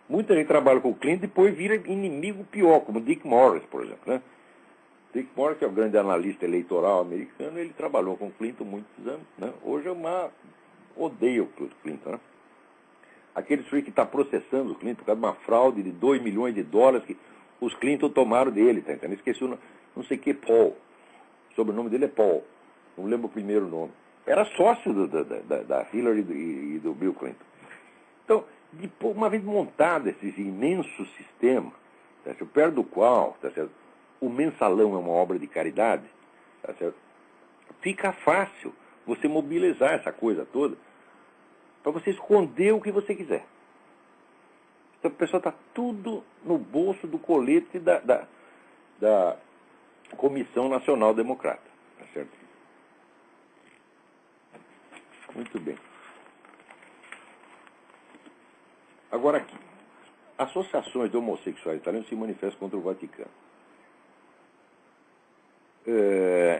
muita gente trabalha com o Clinton e depois vira inimigo pior, como Dick Morris, por exemplo, né? Dick Morris, que é o grande analista eleitoral americano, ele trabalhou com o Clinton muitos anos, né? Hoje é odeia o Clinton, né? Aquele sujeito que está processando o Clinton por causa de uma fraude de $2 milhões que os Clinton tomaram dele, tá entendendo? Esqueci o nome, não sei o que, Paul. O sobrenome dele é Paul. Não lembro o primeiro nome. Era sócio da Hillary e do Bill Clinton. Então, uma vez montado esse imenso sistema, tá certo? Perto do qual, tá certo? O mensalão é uma obra de caridade, tá certo? Fica fácil você mobilizar essa coisa toda para você esconder o que você quiser. Então a pessoa está tudo no bolso do colete da Comissão Nacional Democrata. Tá certo? Muito bem. Agora aqui. Associações de homossexuais italianos se manifestam contra o Vaticano.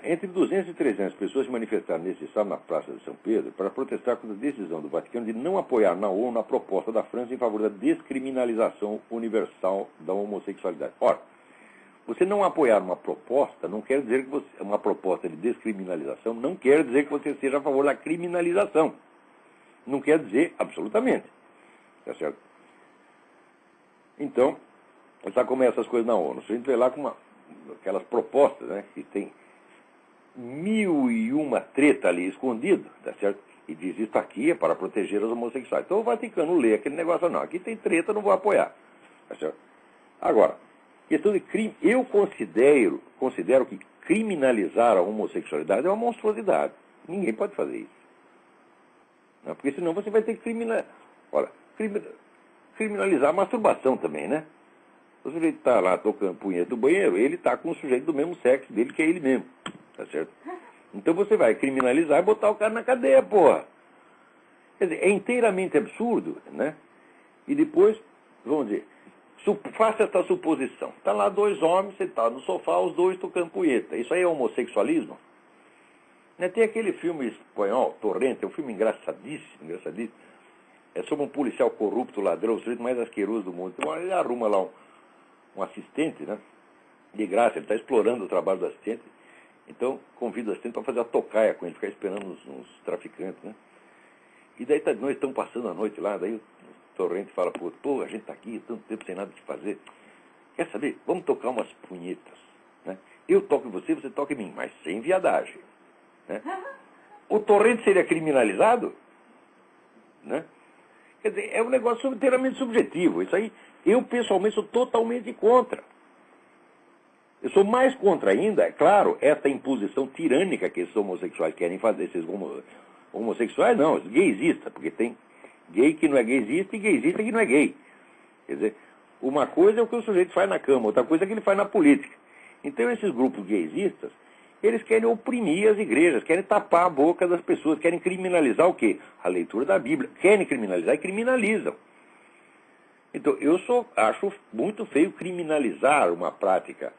Entre 200 e 300 pessoas se manifestaram nesse sábado na Praça de São Pedro para protestar contra a decisão do Vaticano de não apoiar na ONU a proposta da França em favor da descriminalização universal da homossexualidade. Ora, você não apoiar uma proposta não quer dizer que você, uma proposta de descriminalização não quer dizer que você seja a favor da criminalização. Não quer dizer absolutamente. Tá certo? Então, sabe como é essas coisas na ONU? Se a gente vê lá com aquelas propostas, né, que tem 1001 treta ali escondido, tá certo? E diz, isso aqui é para proteger os homossexuais. Então o Vaticano lê aquele negócio, não, aqui tem treta, não vou apoiar. Tá certo? Agora, questão de crime, eu considero que criminalizar a homossexualidade é uma monstruosidade. Ninguém pode fazer isso. Não, porque senão você vai ter que criminalizar. Olha, criminalizar a masturbação também, né? O sujeito está lá tocando punheta do banheiro, ele está com o sujeito do mesmo sexo dele, que é ele mesmo. Tá certo? Então você vai criminalizar e botar o cara na cadeia, porra. Quer dizer, é inteiramente absurdo, né? E depois, vamos dizer, faça essa suposição. Está lá dois homens sentados no sofá, os dois tocando punheta. Isso aí é homossexualismo? Né? Tem aquele filme espanhol, Torrente, é um filme engraçadíssimo. É sobre um policial corrupto, ladrão, o sujeito mais asqueroso do mundo. Então ele arruma lá um assistente, né? De graça, ele está explorando o trabalho do assistente. Então convida o assistente para fazer a tocaia com ele, ficar esperando uns traficantes, né? E daí nós estamos passando a noite lá, daí o Torrente fala, pô, a gente está aqui, tanto tempo sem nada de fazer. Quer saber? Vamos tocar umas punhetas, né? Eu toco em você, você toca em mim, mas sem viadagem, né? O Torrente seria criminalizado? Né? Quer dizer, é um negócio inteiramente subjetivo. Isso aí, eu pessoalmente sou totalmente contra. Eu sou mais contra ainda, é claro, essa imposição tirânica que esses homossexuais querem fazer, esses homossexuais não, esses gaysistas, porque tem gay que não é gaysista e gaysista que não é gay. Quer dizer, uma coisa é o que o sujeito faz na cama, outra coisa é o que ele faz na política. Então esses grupos gaysistas, eles querem oprimir as igrejas, querem tapar a boca das pessoas, querem criminalizar o quê? A leitura da Bíblia. Querem criminalizar e criminalizam. Então, eu acho muito feio criminalizar uma prática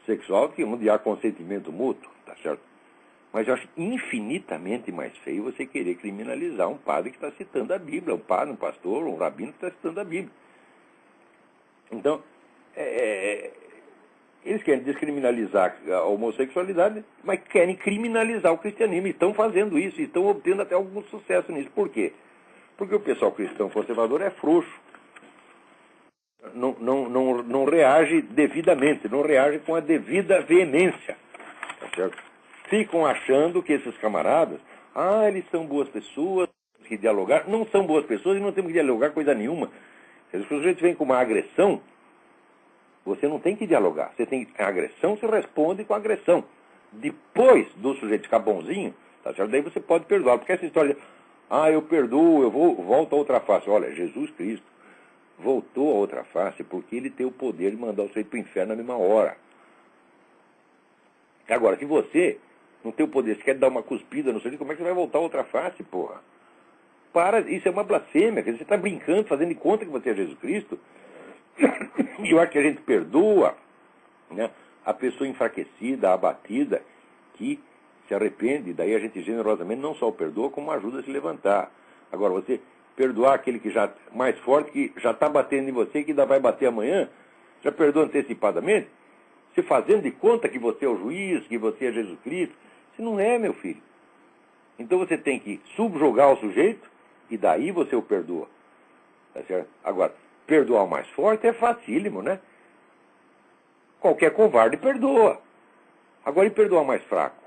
sexual onde há consentimento mútuo, tá certo? Mas eu acho infinitamente mais feio você querer criminalizar um padre que está citando a Bíblia, um padre, um pastor, um rabino que está citando a Bíblia. Então, eles querem descriminalizar a homossexualidade, mas querem criminalizar o cristianismo. E estão fazendo isso, e estão obtendo até algum sucesso nisso. Por quê? Porque o pessoal cristão conservador é frouxo. Não reage devidamente, não reage com a devida veemência. Tá certo? Ficam achando que esses camaradas, eles são boas pessoas, temos que dialogar. Não são boas pessoas e não temos que dialogar coisa nenhuma. Se o sujeito vem com uma agressão, você não tem que dialogar. A agressão se responde com agressão. Depois do sujeito ficar bonzinho, tá certo? Daí você pode perdoar. Porque essa história de, eu perdoo, volto a outra face. Olha, Jesus Cristo voltou a outra face porque ele tem o poder de mandar o sujeito para o inferno na mesma hora. Agora, se você não tem o poder, se quer dar uma cuspida no sujeito, como é que você vai voltar a outra face, porra? Isso é uma blasfêmia. Quer dizer, você está brincando, fazendo de conta que você é Jesus Cristo. E eu acho que a gente perdoa, né, a pessoa enfraquecida, abatida, que se arrepende, daí a gente generosamente não só o perdoa, como ajuda a se levantar. Agora, você perdoar aquele que já mais forte, que já está batendo em você, que ainda vai bater amanhã, já perdoa antecipadamente, se fazendo de conta que você é o juiz, que você é Jesus Cristo. Isso não é, meu filho. Então você tem que subjugar o sujeito, e daí você o perdoa. Tá certo? Agora, perdoar o mais forte é facílimo, né? Qualquer covarde perdoa. Agora, e perdoar o mais fraco?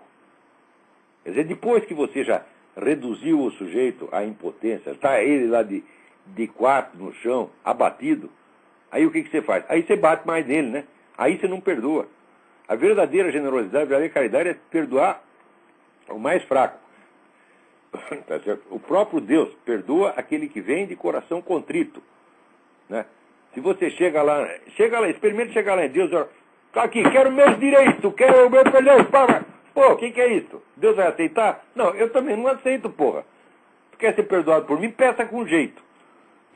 Quer dizer, depois que você já reduziu o sujeito à impotência, está ele lá de quatro no chão, abatido, aí o que você faz? Aí você bate mais nele, né? Aí você não perdoa. A verdadeira generosidade, a verdadeira caridade é perdoar o mais fraco. Tá certo? O próprio Deus perdoa aquele que vem de coração contrito. Né? Se você chega lá, experimente chegar lá em Deus, ó, aqui, quero meus direitos, quero o meu perdão, para. Pô, o que é isso? Deus vai aceitar? Não, eu também não aceito, porra. Tu quer ser perdoado por mim? Peça com jeito.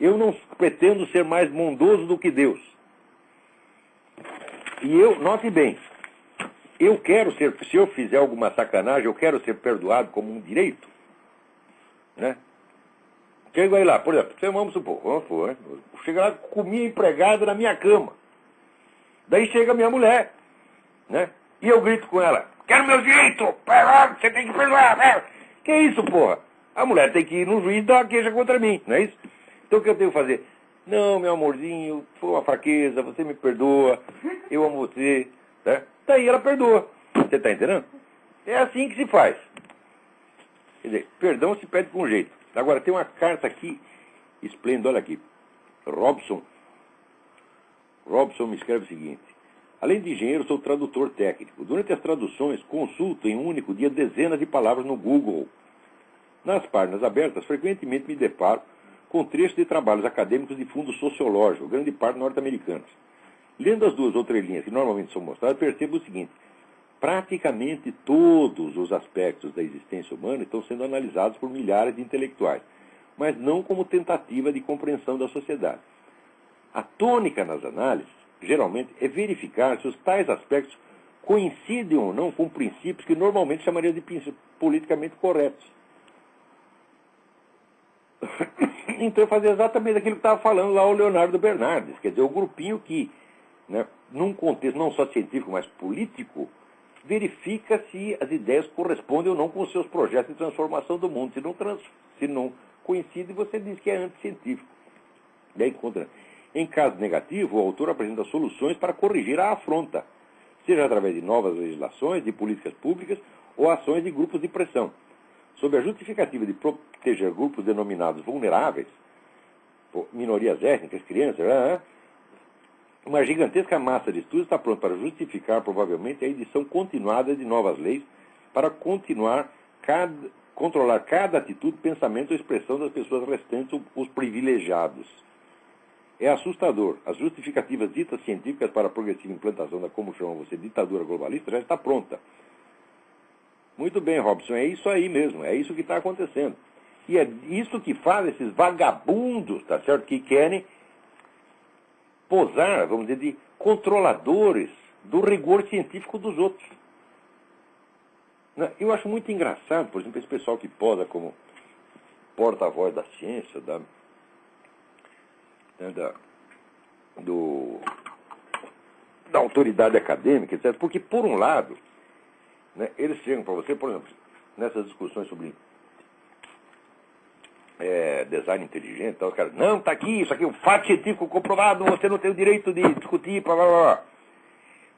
Eu não pretendo ser mais bondoso do que Deus. E eu, note bem, eu quero ser, se eu fizer alguma sacanagem, eu quero ser perdoado como um direito. Né? Chego aí lá, por exemplo, vamos supor, chega lá, comi empregada na minha cama. Daí chega a minha mulher, né? E eu grito com ela, quero meu direito, você tem que perdoar. Que isso, porra? A mulher tem que ir no juiz e dar uma queixa contra mim, não é isso? Então o que eu tenho que fazer? Não, meu amorzinho, foi uma fraqueza, você me perdoa, eu amo você, né? Daí ela perdoa. Você está entendendo? É assim que se faz. Quer dizer, perdão se pede com jeito. Agora, tem uma carta aqui, esplêndida, olha aqui. Robson me escreve o seguinte. Além de engenheiro, sou tradutor técnico. Durante as traduções, consulto em um único dia dezenas de palavras no Google. Nas páginas abertas, frequentemente me deparo com trechos de trabalhos acadêmicos de fundo sociológico, grande parte norte-americanos. Lendo as duas ou três linhas que normalmente são mostradas, percebo o seguinte. Praticamente todos os aspectos da existência humana estão sendo analisados por milhares de intelectuais, mas não como tentativa de compreensão da sociedade. A tônica nas análises, geralmente, é verificar se os tais aspectos coincidem ou não com princípios que normalmente chamariam de princípios politicamente corretos. Então eu fazia exatamente aquilo que estava falando lá o Leonardo Bernardes, quer dizer, o grupinho que, né, num contexto não só científico, mas político, verifica se as ideias correspondem ou não com os seus projetos de transformação do mundo. Se não coincide, você diz que é anticientífico. Daí, em caso negativo, o autor apresenta soluções para corrigir a afronta, seja através de novas legislações, de políticas públicas ou ações de grupos de pressão. Sob a justificativa de proteger grupos denominados vulneráveis, minorias étnicas, crianças, uma gigantesca massa de estudos está pronta para justificar, provavelmente, a edição continuada de novas leis para controlar cada atitude, pensamento ou expressão das pessoas restantes, os privilegiados. É assustador. As justificativas ditas científicas para a progressiva implantação da, como chamam você, ditadura globalista, já está pronta. Muito bem, Robson, é isso aí mesmo, é isso que está acontecendo. E é isso que faz esses vagabundos, tá certo, que querem posar, vamos dizer, de controladores do rigor científico dos outros. Eu acho muito engraçado, por exemplo, esse pessoal que posa como porta-voz da ciência, da autoridade acadêmica, etc. Porque, por um lado, né, eles chegam para você, por exemplo, nessas discussões sobre design inteligente, os caras, não, está aqui, isso aqui é um fato científico comprovado, você não tem o direito de discutir, blá, blá, blá.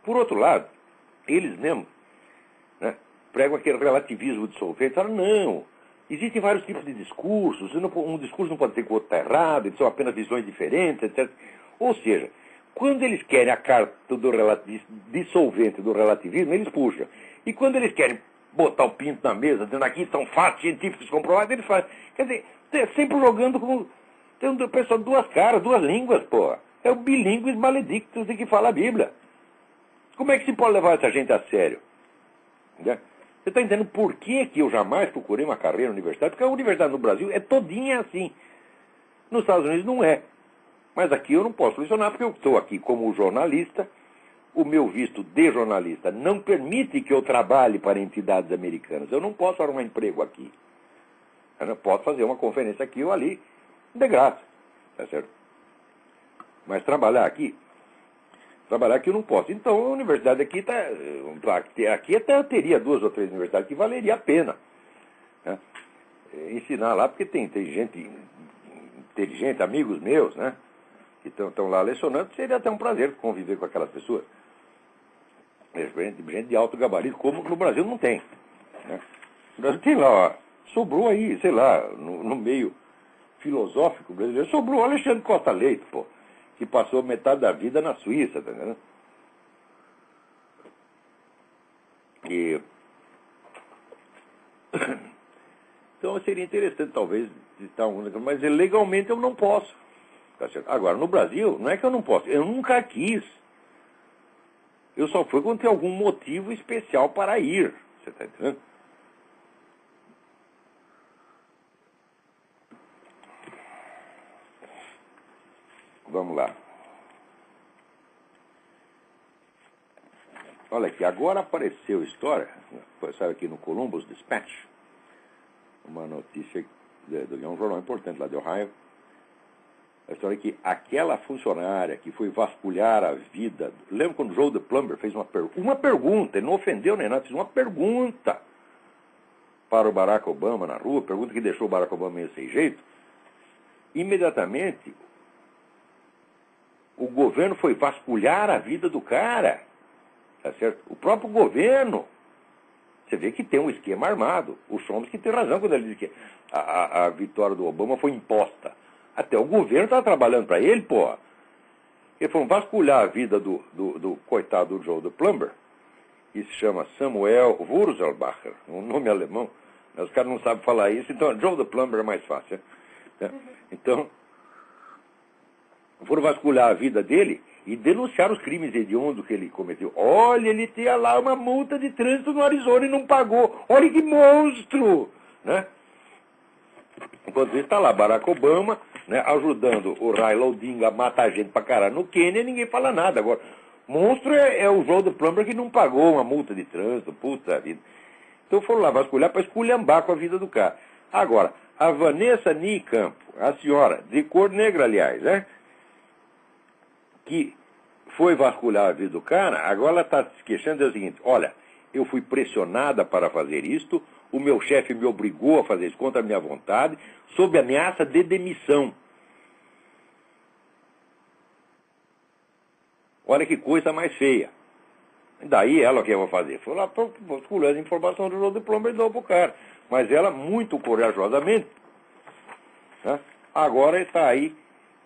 Por outro lado, eles mesmos, né, pregam aquele relativismo dissolvente, falam, não, existem vários tipos de discursos, um discurso não pode ter que o outro está errado, eles são apenas visões diferentes, etc. Ou seja, quando eles querem a carta do dissolvente do relativismo, eles puxam. E quando eles querem botar o pinto na mesa, dizendo aqui são fatos científicos comprovados, eles fazem. Quer dizer, sempre jogando com. Tem um pessoal de duas caras, duas línguas, porra. É o bilíngues maledictus de que fala a Bíblia. Como é que se pode levar essa gente a sério? Né? Você está entendendo por que eu jamais procurei uma carreira universitária? Porque a universidade no Brasil é todinha assim. Nos Estados Unidos não é. Mas aqui eu não posso lecionar porque eu estou aqui como jornalista. O meu visto de jornalista não permite que eu trabalhe para entidades americanas. Eu não posso arrumar emprego aqui. Eu não posso fazer uma conferência aqui ou ali de graça. Tá certo? Mas trabalhar aqui eu não posso. Então a universidade aqui está. Aqui até eu teria 2 ou 3 universidades que valeria a pena, né, ensinar lá, porque tem gente inteligente, amigos meus, né, que estão lá lecionando, seria até um prazer conviver com aquelas pessoas. Gente de alto gabarito, como no Brasil não tem. Né? No Brasil tem lá, ó, sobrou aí, sei lá, no meio filosófico brasileiro, sobrou o Alexandre Costa Leite, pô, que passou metade da vida na Suíça, tá entendendo? Então, Obama seria interessante, talvez, citar mas legalmente eu não posso. Tá certo? Agora, no Brasil, não é que eu não posso, eu nunca quis. Eu só fui quando tem algum motivo especial para ir. Você está entendendo? Vamos lá. Olha aqui, agora apareceu história, saiu aqui no Columbus Dispatch, uma notícia de um jornal importante lá de Ohio, a história que aquela funcionária que foi vasculhar a vida... Lembra quando o Joe the Plumber fez uma pergunta, ele não ofendeu nem nada, fez uma pergunta para o Barack Obama na rua, pergunta que deixou o Barack Obama meio sem jeito. Imediatamente, o governo foi vasculhar a vida do cara, tá certo? O próprio governo. Você vê que tem um esquema armado. O Chomsky tem razão quando ele diz que a vitória do Obama foi imposta. Até o governo estava trabalhando para ele, pô. Eles foram vasculhar a vida do coitado do Joe the Plumber, que se chama Samuel Wurzelbacher, um nome alemão, mas os caras não sabem falar isso, então Joe the Plumber é mais fácil. Né? Então, foram vasculhar a vida dele e denunciar os crimes hediondos que ele cometeu. Olha, ele tinha lá uma multa de trânsito no Arizona e não pagou. Olha que monstro! Né? Enquanto isso está lá, Barack Obama, né, ajudando o Raila Odinga a matar gente pra caralho no Quênia, e ninguém fala nada. Agora, monstro é o Joe the Plumber que não pagou uma multa de trânsito, puta vida. Então foram lá vasculhar para esculhambar com a vida do cara. Agora, a Vanessa Niekamp, a senhora, de cor negra, aliás, né, que foi vasculhar a vida do cara, agora ela está se queixando do seguinte: olha, eu fui pressionada para fazer isto, o meu chefe me obrigou a fazer isso contra a minha vontade, sob ameaça de demissão. Olha que coisa mais feia. Daí ela o que vai fazer? Foi lá vasculhando a informação do Joe the Plumber e deu para o cara. Mas ela, muito corajosamente, né, agora está aí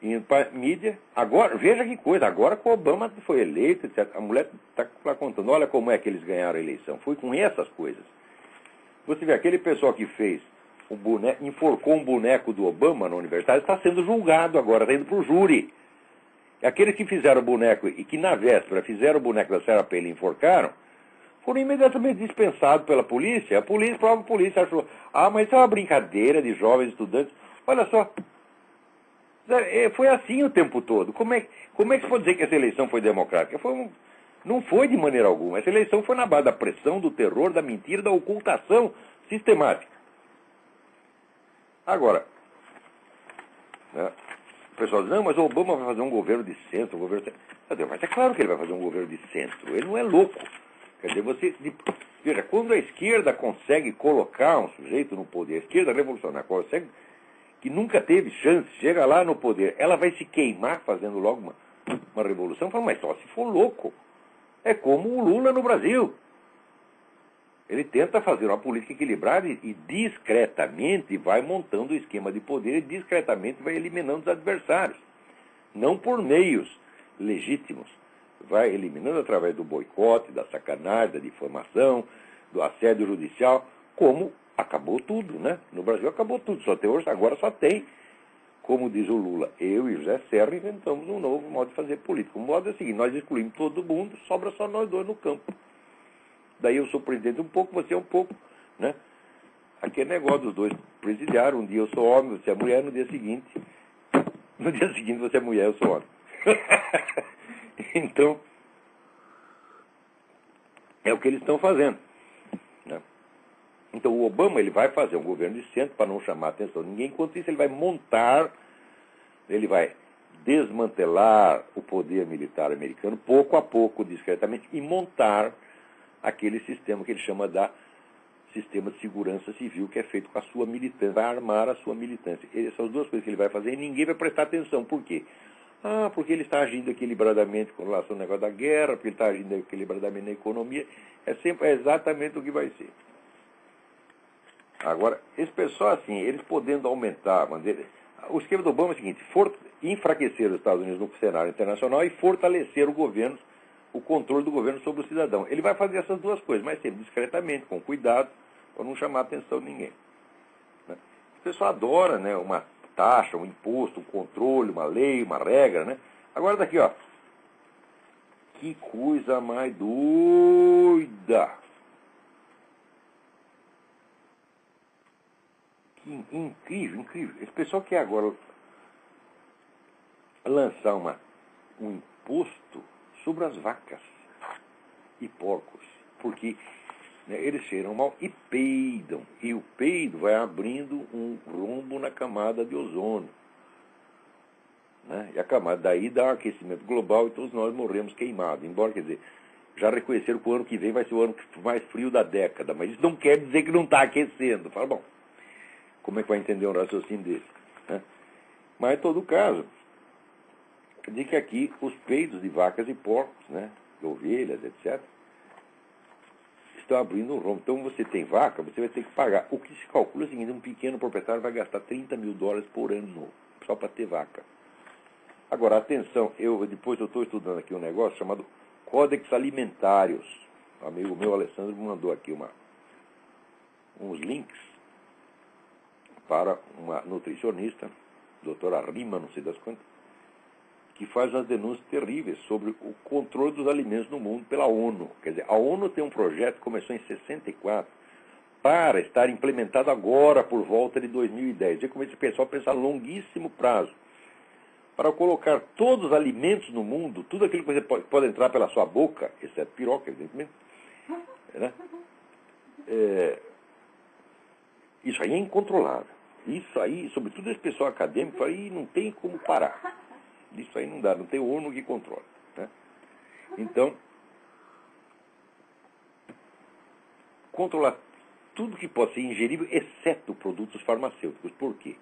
indo para a mídia. Agora, veja que coisa, agora que o Obama foi eleito, etc., a mulher está lá contando, olha como é que eles ganharam a eleição. Foi com essas coisas. Você vê, aquele pessoal que fez o boneco, enforcou um boneco do Obama na universidade, está sendo julgado agora, está indo para o júri. Aqueles que fizeram o boneco e que na véspera fizeram o boneco da Sarah Palin e enforcaram, foram imediatamente dispensados pela polícia. A própria polícia achou, mas isso é uma brincadeira de jovens estudantes. Olha só, foi assim o tempo todo. Como é que se pode dizer que essa eleição foi democrática? Não foi de maneira alguma. Essa eleição foi na base da pressão, do terror, da mentira, da ocultação sistemática. Agora, né, o pessoal diz, não, mas o Obama vai fazer um governo de centro, mas é claro que ele vai fazer um governo de centro. Ele não é louco. Quer dizer, veja, quando a esquerda consegue colocar um sujeito no poder, a esquerda revolucionária consegue, que nunca teve chance, chega lá no poder, ela vai se queimar fazendo logo uma revolução, fala, mas só se for louco. É como o Lula no Brasil. Ele tenta fazer uma política equilibrada e discretamente vai montando o esquema de poder e discretamente vai eliminando os adversários. Não por meios legítimos. Vai eliminando através do boicote, da sacanagem, da difamação, do assédio judicial, como acabou tudo, né? No Brasil acabou tudo. Agora só tem, como diz o Lula, eu e o José Serra inventamos um novo modo de fazer política. O modo é o seguinte, nós excluímos todo mundo, sobra só nós dois no campo. Daí eu sou presidente um pouco, você é um pouco, né? Aquele negócio dos dois presidiários, um dia eu sou homem, você é mulher, no dia seguinte você é mulher, eu sou homem. Então, é o que eles estão fazendo, né? Então o Obama, ele vai fazer um governo de centro para não chamar a atenção de ninguém. Enquanto isso, ele vai desmantelar o poder militar americano, pouco a pouco, discretamente, e montar aquele sistema que ele chama de sistema de segurança civil, que é feito com a sua militância, vai armar a sua militância. Essas são as duas coisas que ele vai fazer e ninguém vai prestar atenção. Por quê? Porque ele está agindo equilibradamente com relação ao negócio da guerra, porque ele está agindo equilibradamente na economia. É exatamente o que vai ser. Agora, esse pessoal, assim, eles podendo aumentar, o esquema do Obama é o seguinte: enfraquecer os Estados Unidos no cenário internacional e fortalecer o controle do governo sobre o cidadão. Ele vai fazer essas duas coisas, mas sempre discretamente, com cuidado, para não chamar a atenção de ninguém, né? pessoal adora, né, uma taxa, um imposto, um controle, uma lei, uma regra, né? Agora daqui, ó. Que coisa mais doida! Que incrível, incrível. Esse pessoal quer agora lançar um imposto sobre as vacas e porcos, porque, né, eles cheiram mal e peidam, e o peido vai abrindo um rombo na camada de ozônio, né? E a camada daí dá aquecimento global e todos nós morremos queimados, embora, quer dizer, já reconheceram que o ano que vem vai ser o ano mais frio da década, mas isso não quer dizer que não está aquecendo. Fala, bom, como é que vai entender um raciocínio desse, né? Mas, em todo caso, diz que aqui os peidos de vacas e porcos, né, de ovelhas, etc., estão abrindo um rombo. Então, você tem vaca, você vai ter que pagar. O que se calcula é o seguinte: um pequeno proprietário vai gastar $30 mil por ano só para ter vaca. Agora, atenção, depois eu estou estudando aqui um negócio chamado Códex Alimentários. Um amigo meu, Alessandro, me mandou aqui uns links para uma nutricionista, doutora Rima, não sei das quantas, que faz umas denúncias terríveis sobre o controle dos alimentos no mundo pela ONU. Quer dizer, a ONU tem um projeto que começou em 64 para estar implementado agora por volta de 2010. Veja como esse pessoal pensa a longuíssimo prazo, para colocar todos os alimentos no mundo, tudo aquilo que você pode entrar pela sua boca, exceto piroca, evidentemente, né? Isso aí é incontrolável. Isso aí, sobretudo esse pessoal acadêmico, aí não tem como parar. Isso aí não dá, não tem ONU que controla, né? Então, controlar tudo que pode ser ingerível, exceto produtos farmacêuticos. Por quê?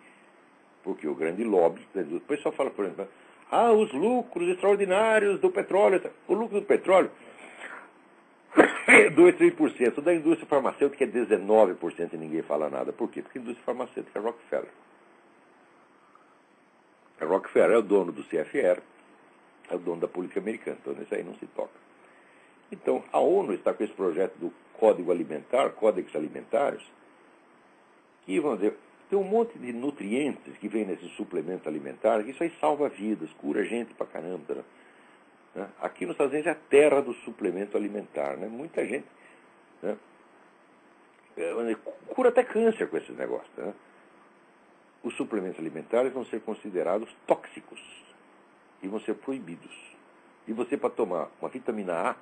Porque o grande lobby, o pessoal fala, por exemplo, os lucros extraordinários do petróleo. O lucro do petróleo é 2, 3%. Da indústria farmacêutica é 19% e ninguém fala nada. Por quê? Porque a indústria farmacêutica é Rockefeller. A Rockefeller é o dono do CFR, é o dono da política americana, então isso aí não se toca. Então, a ONU está com esse projeto do Código Alimentar, Códex Alimentários, que, vamos dizer, tem um monte de nutrientes que vem nesses suplementos alimentares, que isso aí salva vidas, cura gente pra caramba, né? Aqui nos Estados Unidos é a terra do suplemento alimentar, né? Muita gente, né, cura até câncer com esses negócios, né? Os suplementos alimentares vão ser considerados tóxicos e vão ser proibidos. E você, para tomar uma vitamina A,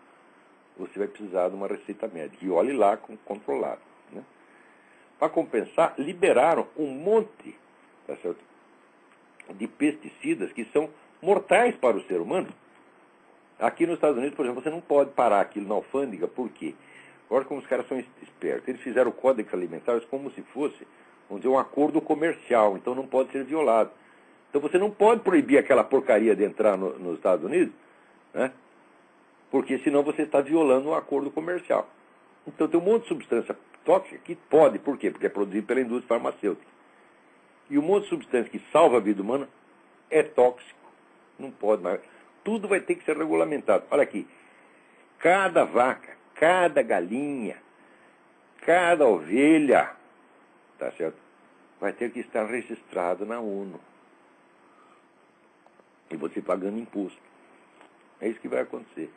você vai precisar de uma receita médica. E olhe lá, controlado, né? Para compensar, liberaram um monte, tá certo, de pesticidas que são mortais para o ser humano. Aqui nos Estados Unidos, por exemplo, você não pode parar aquilo na alfândega. Por quê? Olha como os caras são espertos. Eles fizeram o Códex Alimentar como se fosse, vamos dizer, um acordo comercial. Então não pode ser violado. Então você não pode proibir aquela porcaria de entrar nos Estados Unidos, né? Porque senão você está violando um acordo comercial. Então tem um monte de substância tóxica que pode. Por quê? Porque é produzido pela indústria farmacêutica. E um monte de substância que salva a vida humana é tóxico. Não pode mais. Tudo vai ter que ser regulamentado. Olha aqui. Cada vaca, cada galinha, cada ovelha, tá certo, vai ter que estar registrado na ONU. E você pagando imposto. É isso que vai acontecer.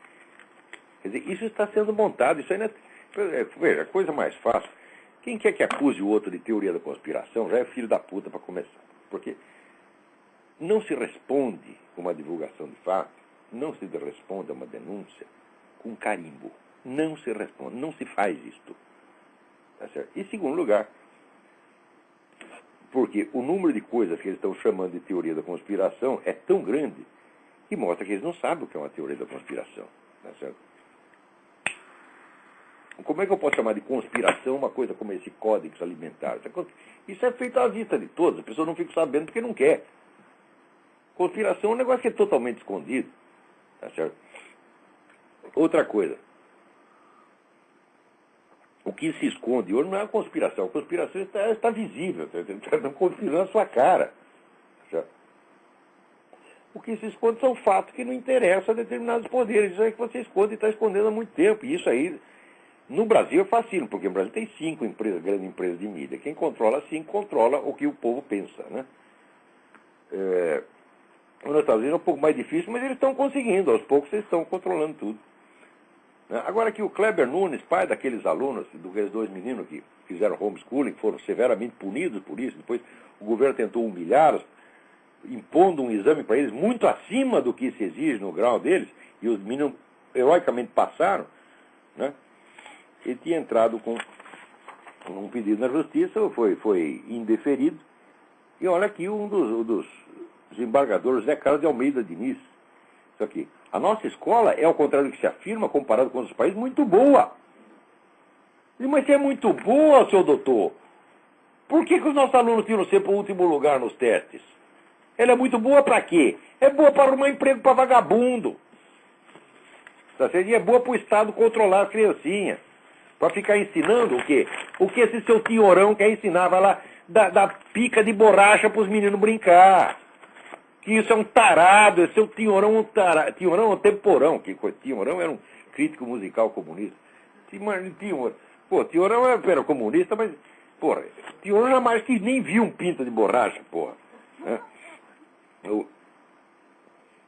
Quer dizer, isso está sendo montado. Isso aí não é... Veja, a coisa mais fácil. Quem quer que acuse o outro de teoria da conspiração já é filho da puta para começar. Porque não se responde uma divulgação de fato, não se responde a uma denúncia com carimbo. Não se responde, não se faz isto. Tá certo? E, em segundo lugar, porque o número de coisas que eles estão chamando de teoria da conspiração é tão grande que mostra que eles não sabem o que é uma teoria da conspiração. Tá certo? Como é que eu posso chamar de conspiração uma coisa como esse Códex Alimentar? Isso é feito à vista de todos, a pessoa não fica sabendo porque não quer. Conspiração é um negócio que é totalmente escondido. Tá certo? Outra coisa. O que se esconde hoje não é a conspiração. A conspiração está visível. Está conspirando na sua cara. Tá certo? O que se esconde são fatos que não interessam a determinados poderes. Isso aí que você esconde e está escondendo há muito tempo. E isso aí No Brasil é fácil, porque no Brasil tem 5 grandes empresas de mídia. Quem controla 5 controla o que o povo pensa, né? Nos Estados Unidos é um pouco mais difícil, mas eles estão conseguindo, aos poucos eles estão controlando tudo. Agora que o Kleber Nunes, pai daqueles alunos, daqueles 2 meninos que fizeram homeschooling, foram severamente punidos por isso, depois o governo tentou humilhá-los, impondo um exame para eles muito acima do que se exige no grau deles, e os meninos heroicamente passaram, né? Ele tinha entrado com um pedido na justiça, foi indeferido, e olha aqui um dos desembargadores, Zé Carlos de Almeida Diniz, isso aqui. A nossa escola é, ao contrário do que se afirma, comparado com outros países, muito boa. Mas se é muito boa, seu doutor, por que os nossos alunos tiram sempre o último lugar nos testes? Ela é muito boa para quê? É boa para arrumar emprego para vagabundo. Tá certo? E é boa para o Estado controlar as criancinhas. Para ficar ensinando o quê? O que esse seu tinhorão quer ensinar? Vai lá dar pica de borracha para os meninos brincar. Que isso é um tarado, esse seu tinhorão é um tarado. Tinhorão é um temporão. Tinhorão era um crítico musical comunista. Tinhorão era comunista, mas, porra, Tinhorão jamais que nem viu um pinta de borracha, porra. O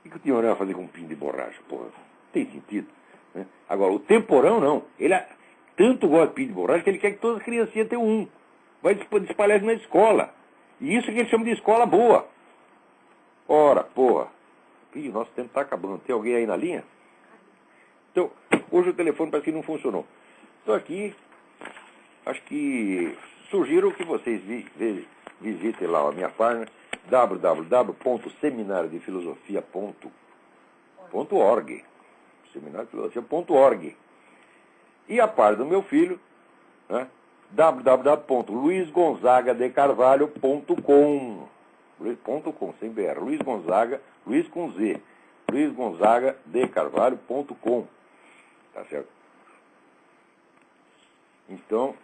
que o Tinhorão vai fazer com um pinto de borracha, porra? Tem sentido. Né? Agora, o temporão não. Ele tanto gosta de pinto de borracha que ele quer que todas as criancinhas tenham um. Vai espalhar isso na escola. E isso que ele chama de escola boa. Ora, porra. Ih, nosso tempo está acabando. Tem alguém aí na linha? Então, hoje o telefone parece que não funcionou. Estou aqui. Acho que sugiro que vocês visitem lá a minha página www.seminariodefilosofia.org seminariodefilosofia.org e a página do meu filho, né, www.luizgonzagadecarvalho.com sem BR, Luiz Gonzaga, Luiz com Z, luizgonzagadecarvalho.com, tá certo? Então,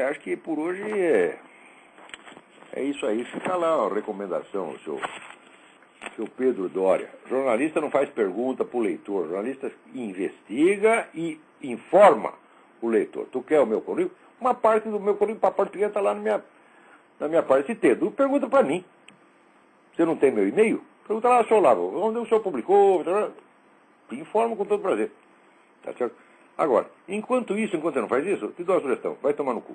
acho que por hoje é isso aí. Fica lá a recomendação, o seu Pedro Doria. Jornalista não faz pergunta para o leitor. Jornalista investiga e informa o leitor. Tu quer o meu currículo? Uma parte do meu currículo para português está lá na minha parte. Se tem, pergunta para mim. Você não tem meu e-mail? Pergunta lá, senhor Lavo, onde o senhor publicou? Te informo com todo prazer. Tá certo? Agora, enquanto você não faz isso, te dou uma sugestão. Vai tomar no cu.